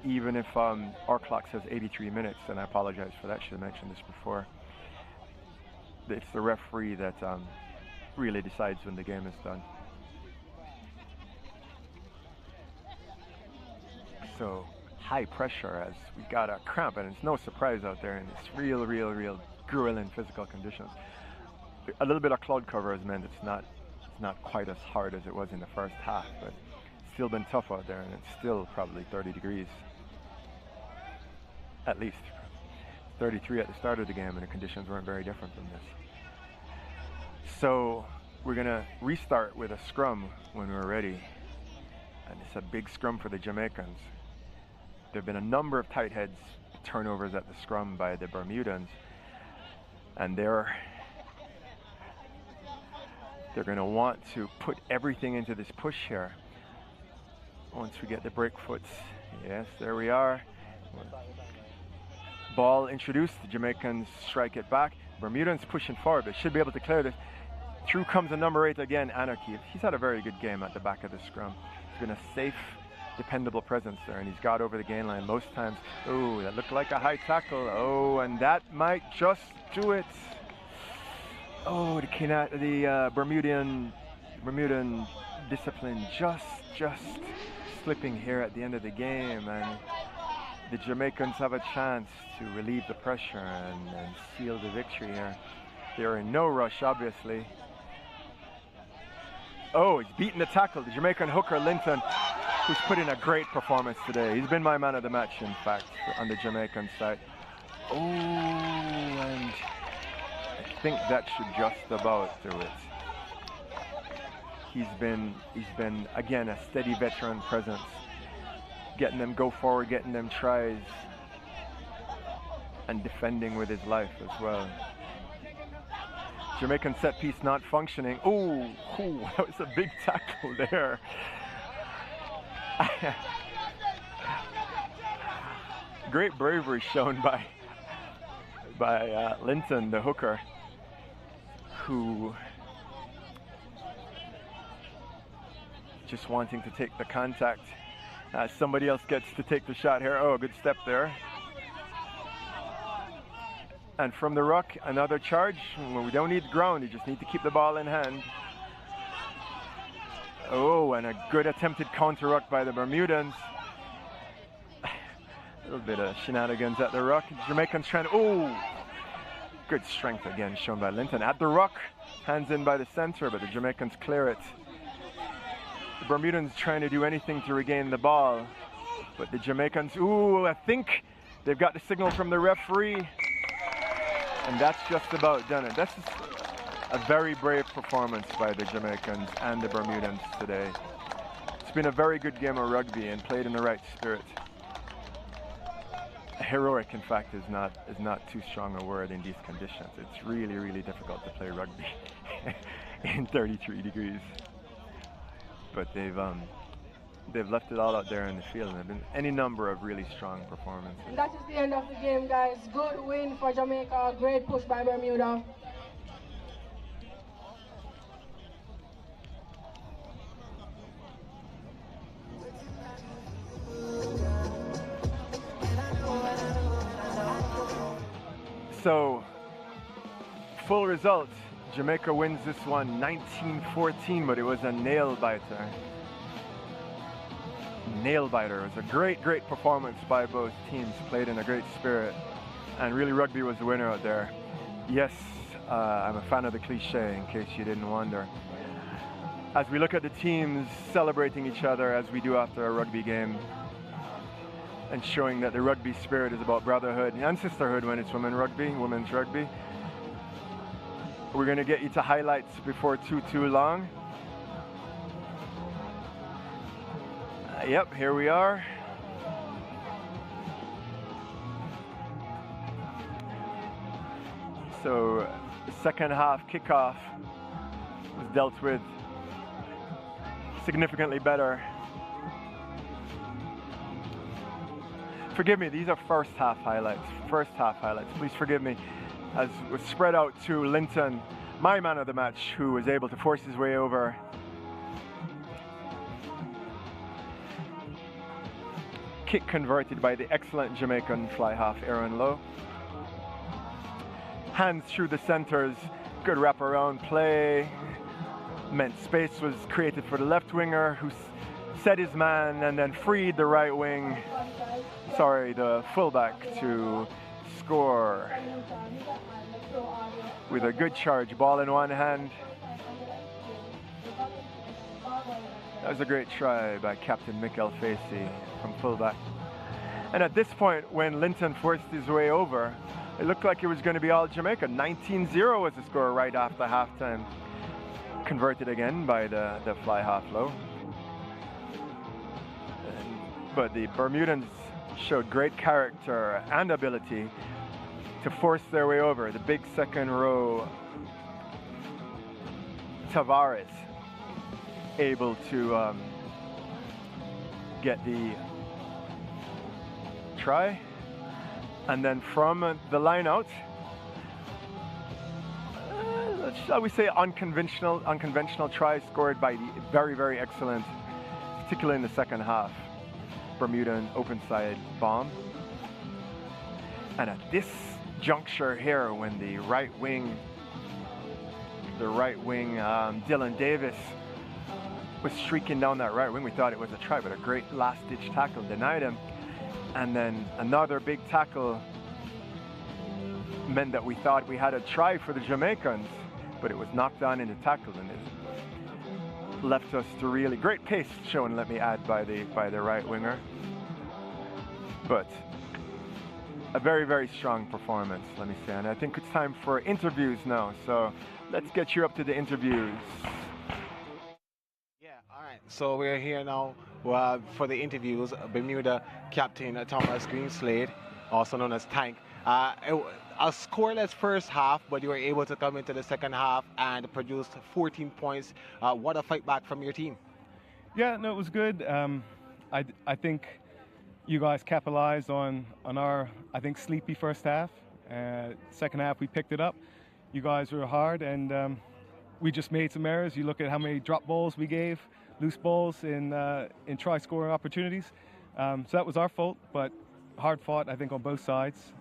even if our clock says 83 minutes, and I apologize for that, should have mentioned this before. It's the referee that really decides when the game is done. So high pressure as we got a cramp, and it's no surprise out there in this real grueling physical conditions. A little bit of cloud cover has meant it's not quite as hard as it was in the first half, but it's still been tough out there, and it's still probably 30 degrees. At least 33 at the start of the game, and the conditions weren't very different from this. So we're gonna restart with a scrum when we're ready, and it's a big scrum for the Jamaicans. There have been a number of tight heads turnovers at the scrum by the Bermudans, and they're going to want to put everything into this push here. Once we get the break foots, yes, there we are. Ball introduced, the Jamaicans strike it back. Bermudans pushing forward, they should be able to clear this. Through comes the number 8 again, Anarchy. He's had a very good game at the back of the scrum. He's been a safe, dependable presence there, and he's got over the gain line most times. Oh, that looked like a high tackle. Oh, and that might just do it. Oh, the Bermudan discipline just slipping here at the end of the game, and the Jamaicans have a chance to relieve the pressure and seal the victory here. They're in no rush, obviously. Oh, he's beaten the tackle. The Jamaican hooker, Linton, who's put in a great performance today. He's been my man of the match, in fact, on the Jamaican side. Oh, and I think that should just about do it. He's been again a steady veteran presence, getting them go forward, getting them tries, and defending with his life as well. Jamaican set piece not functioning. Oh, that was a big tackle there. Great bravery shown by Linton, the hooker, who just wanting to take the contact. Somebody else gets to take the shot here. Oh, a good step there. And from the ruck, another charge. When we don't need ground, you just need to keep the ball in hand. Oh, and a good attempted counter ruck by the Bermudans. A little bit of shenanigans at the ruck. Jamaicans trying to, Good strength again shown by Linton. At the ruck, hands in by the center, but the Jamaicans clear it. The Bermudans trying to do anything to regain the ball, but the Jamaicans, ooh, I think they've got the signal from the referee, and that's just about done it. That's a very brave performance by the Jamaicans and the Bermudans today. It's been a very good game of rugby and played in the right spirit. Heroic, in fact, is not too strong a word in these conditions. It's really, really difficult to play rugby in 33 degrees. But they've left it all out there in the field, and there have been any number of really strong performances. And that is the end of the game, guys. Good win for Jamaica. Great push by Bermuda. So, full result, Jamaica wins this one 19-14, but it was a nail-biter. Nail-biter. It was a great, great performance by both teams, played in a great spirit, and really rugby was the winner out there. Yes, I'm a fan of the cliche, in case you didn't wonder. As we look at the teams celebrating each other as we do after a rugby game, and showing that the rugby spirit is about brotherhood and sisterhood when it's women's rugby. We're going to get you to highlights before too long. Yep, here we are. So, the second half kickoff was dealt with significantly better. Forgive me, these are first half highlights. Please forgive me. As was spread out to Linton, my man of the match, who was able to force his way over. Kick converted by the excellent Jamaican fly half Aaron Lowe. Hands through the centers, good wraparound play. Meant space was created for the left winger, who set his man and then freed the right wing. The fullback to score with a good charge, ball in one hand. That was a great try by Captain Mikel Facey from fullback. And at this point, when Linton forced his way over, it looked like it was going to be all Jamaica. 19-0 was the score right after halftime. Converted again by the fly half low. But the Bermudans showed great character and ability to force their way over. The big second row Tavares able to get the try, and then from the line out, shall we say unconventional try scored by the very, very excellent, particularly in the second half, Bermudan open side bomb. And at this juncture here, when the right wing Dylan Davis was streaking down that right wing, we thought it was a try, but a great last ditch tackle denied him. And then another big tackle meant that we thought we had a try for the Jamaicans, but it was knocked down into tackle, and it left us to really great pace shown, let me add, by the right winger. But a very, very strong performance, let me say. And I think it's time for interviews now. So let's get you up to the interviews. Yeah, all right. So we're here now for the interviews. Bermuda captain Thomas Greenslade, also known as Tank. A scoreless first half, but you were able to come into the second half and produce 14 points. What a fight back from your team. Yeah, no, it was good. I think you guys capitalized on our, I think, sleepy first half. Second half, we picked it up. You guys were hard, and we just made some errors. You look at how many drop balls we gave, loose balls in try scoring opportunities. So that was our fault, but hard fought, I think, on both sides.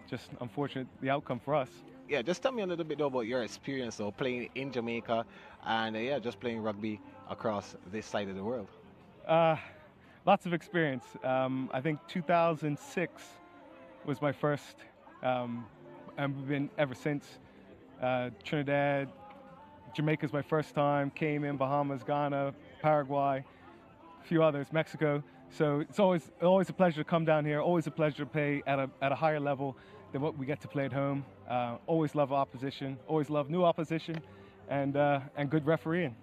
Just unfortunate, the outcome for us. Yeah, just tell me a little bit about your experience of playing in Jamaica and just playing rugby across this side of the world. Lots of experience. I think 2006 was my first and we've been ever since. Trinidad, Jamaica's my first time, Cayman, Bahamas, Ghana, Paraguay, a few others, Mexico. So it's always a pleasure to come down here, always a pleasure to play at a higher level than what we get to play at home. Always love opposition, always love new opposition, and good refereeing.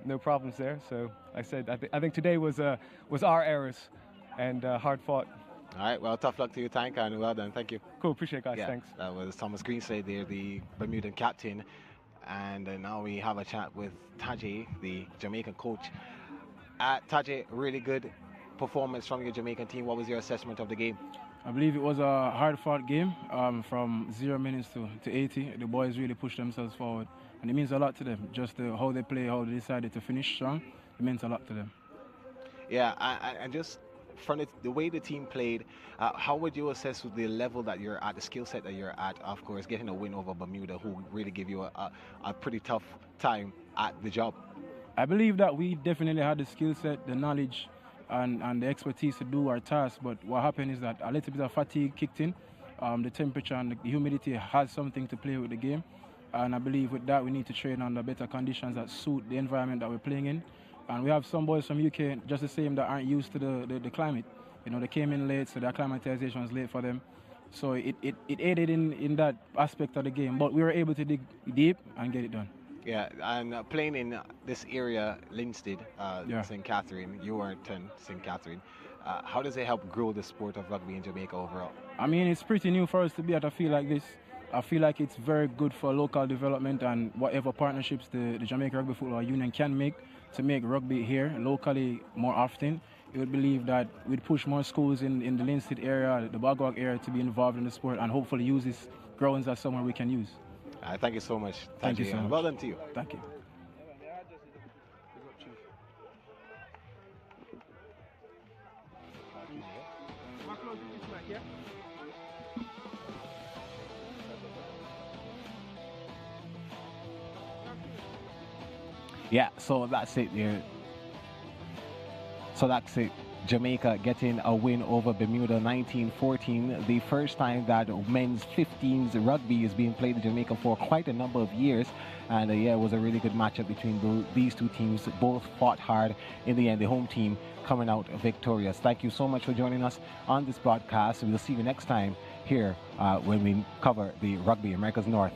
No problems there. So like I said, I think today was our errors and hard fought. All right, well, tough luck to you, Tank, and well done. Thank you. Cool, appreciate it, guys. Yeah, Thanks. that was Thomas Greenslade there, the Bermudan captain. And now we have a chat with Taji, the Jamaican coach. Taji, really good performance from your Jamaican team. What was your assessment of the game? I believe it was a hard-fought game from 0 minutes to 80. The boys really pushed themselves forward, and it means a lot to them. Just how they play, how they decided to finish strong, it means a lot to them. Yeah, and just from the way the team played, how would you assess the level that you're at, the skill set that you're at, of course, getting a win over Bermuda, who really give you a pretty tough time at the job? I believe that we definitely had the skill set, the knowledge, and the expertise to do our task, but what happened is that a little bit of fatigue kicked in. The temperature and the humidity has something to play with the game, and I believe with that we need to train under better conditions that suit the environment that we're playing in. And we have some boys from UK just the same that aren't used to the climate. You know, they came in late, so their acclimatization was late for them. So it aided in that aspect of the game, but we were able to dig deep and get it done. Yeah, and playing in this area, Linstead, St. Catherine, Ewarton, St. Catherine, how does it help grow the sport of rugby in Jamaica overall? I mean, it's pretty new for us to be at a field like this. I feel like it's very good for local development and whatever partnerships the Jamaica Rugby Football Union can make to make rugby here locally more often. We would believe that we'd push more schools in the Linstead area, the Bagwag area, to be involved in the sport and hopefully use this grounds as somewhere we can use. Thank you so much. Thank you so much. Well done to you. Thank you. Yeah, so that's it there. So that's it. Jamaica getting a win over Bermuda 1914. The first time that men's 15s rugby is being played in Jamaica for quite a number of years. And yeah, it was a really good matchup between these two teams. Both fought hard. In the end, the home team coming out victorious. Thank you so much for joining us on this broadcast. We'll see you next time here when we cover the Rugby America's North